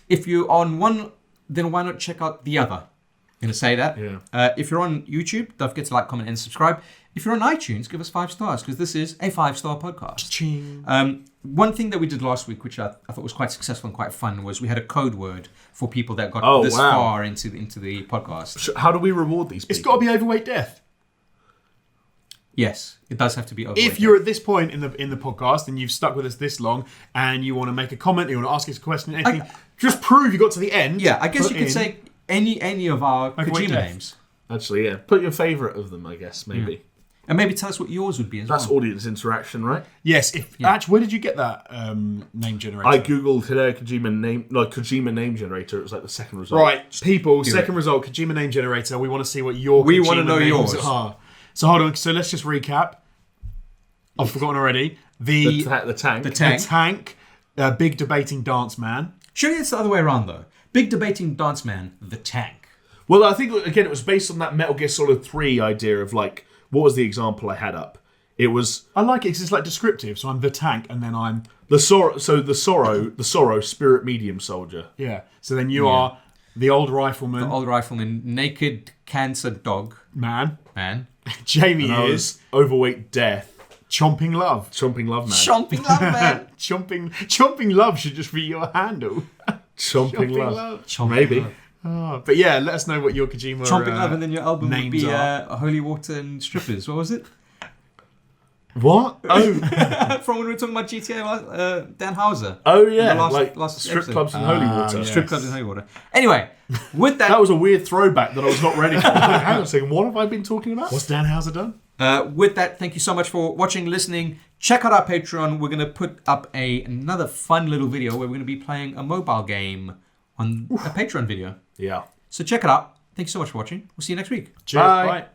If you're on one, then why not check out the other? I'm going to say that. Yeah. If you're on YouTube, don't forget to like, comment, and subscribe. If you're on iTunes, give us 5 stars because this is a 5-star podcast. Ching. One thing that we did last week, which I thought was quite successful and quite fun, was we had a code word for people that got Oh, this wow. far into the podcast. How do we reward these people? It's got to be Overweight Death. Yes, it does have to be overweight. If you're at this point in the podcast and you've stuck with us this long and you want to make a comment, you want to ask us a question, anything, just prove you got to the end. Yeah, I guess put you could in- say any of our Overweight Kojima Death. names. Actually, yeah. Put your favourite of them, I guess, maybe. And maybe tell us what yours would be as That's well. audience interaction, right? Yes. Actually, where did you get that name generator? I googled Hideo Kojima name generator. It was like the second result. Right, people. Do Second result, Kojima name generator. We want to see what your We Kojima wanna know names yours. are. So hold on. So let's just recap. I've forgotten already. The tank. The tank. tank, big debating dance man. Surely it's the other way around though. Big debating dance man, the tank. Well, I think again it was based on that Metal Gear Solid 3 idea of like what was the example I had up? It was I like it because it's like descriptive. So I'm the tank, and then I'm the sorrow. So the sorrow, spirit medium soldier. yeah. So then you are the old rifleman Old rifleman, naked cancer dog man. man. Jamie And I is was overweight death, chomping love. chomping love man, Chomping love man. Chomping love should just be your handle. chomping love. Chomping Maybe. love. Oh, but yeah, let us know what your Kojima Chomping love, and then your album would names be are. Holy Water and Strippers. What was it? What? Oh, From when we were talking about GTA, Dan Houser. oh yeah, The last strip episode. clubs in Holy Water. yes. Strip clubs in Holy Water. Anyway, with That was a weird throwback that I was not ready for. Hang on a second, what have I been talking about? What's Dan Houser done? With that, thank you so much for watching, listening. Check out our Patreon. We're going to put up another fun little video where we're going to be playing a mobile game on a Patreon video. Yeah. So check it out. Thank you so much for watching. We'll see you next week. Cheers. Bye. Bye.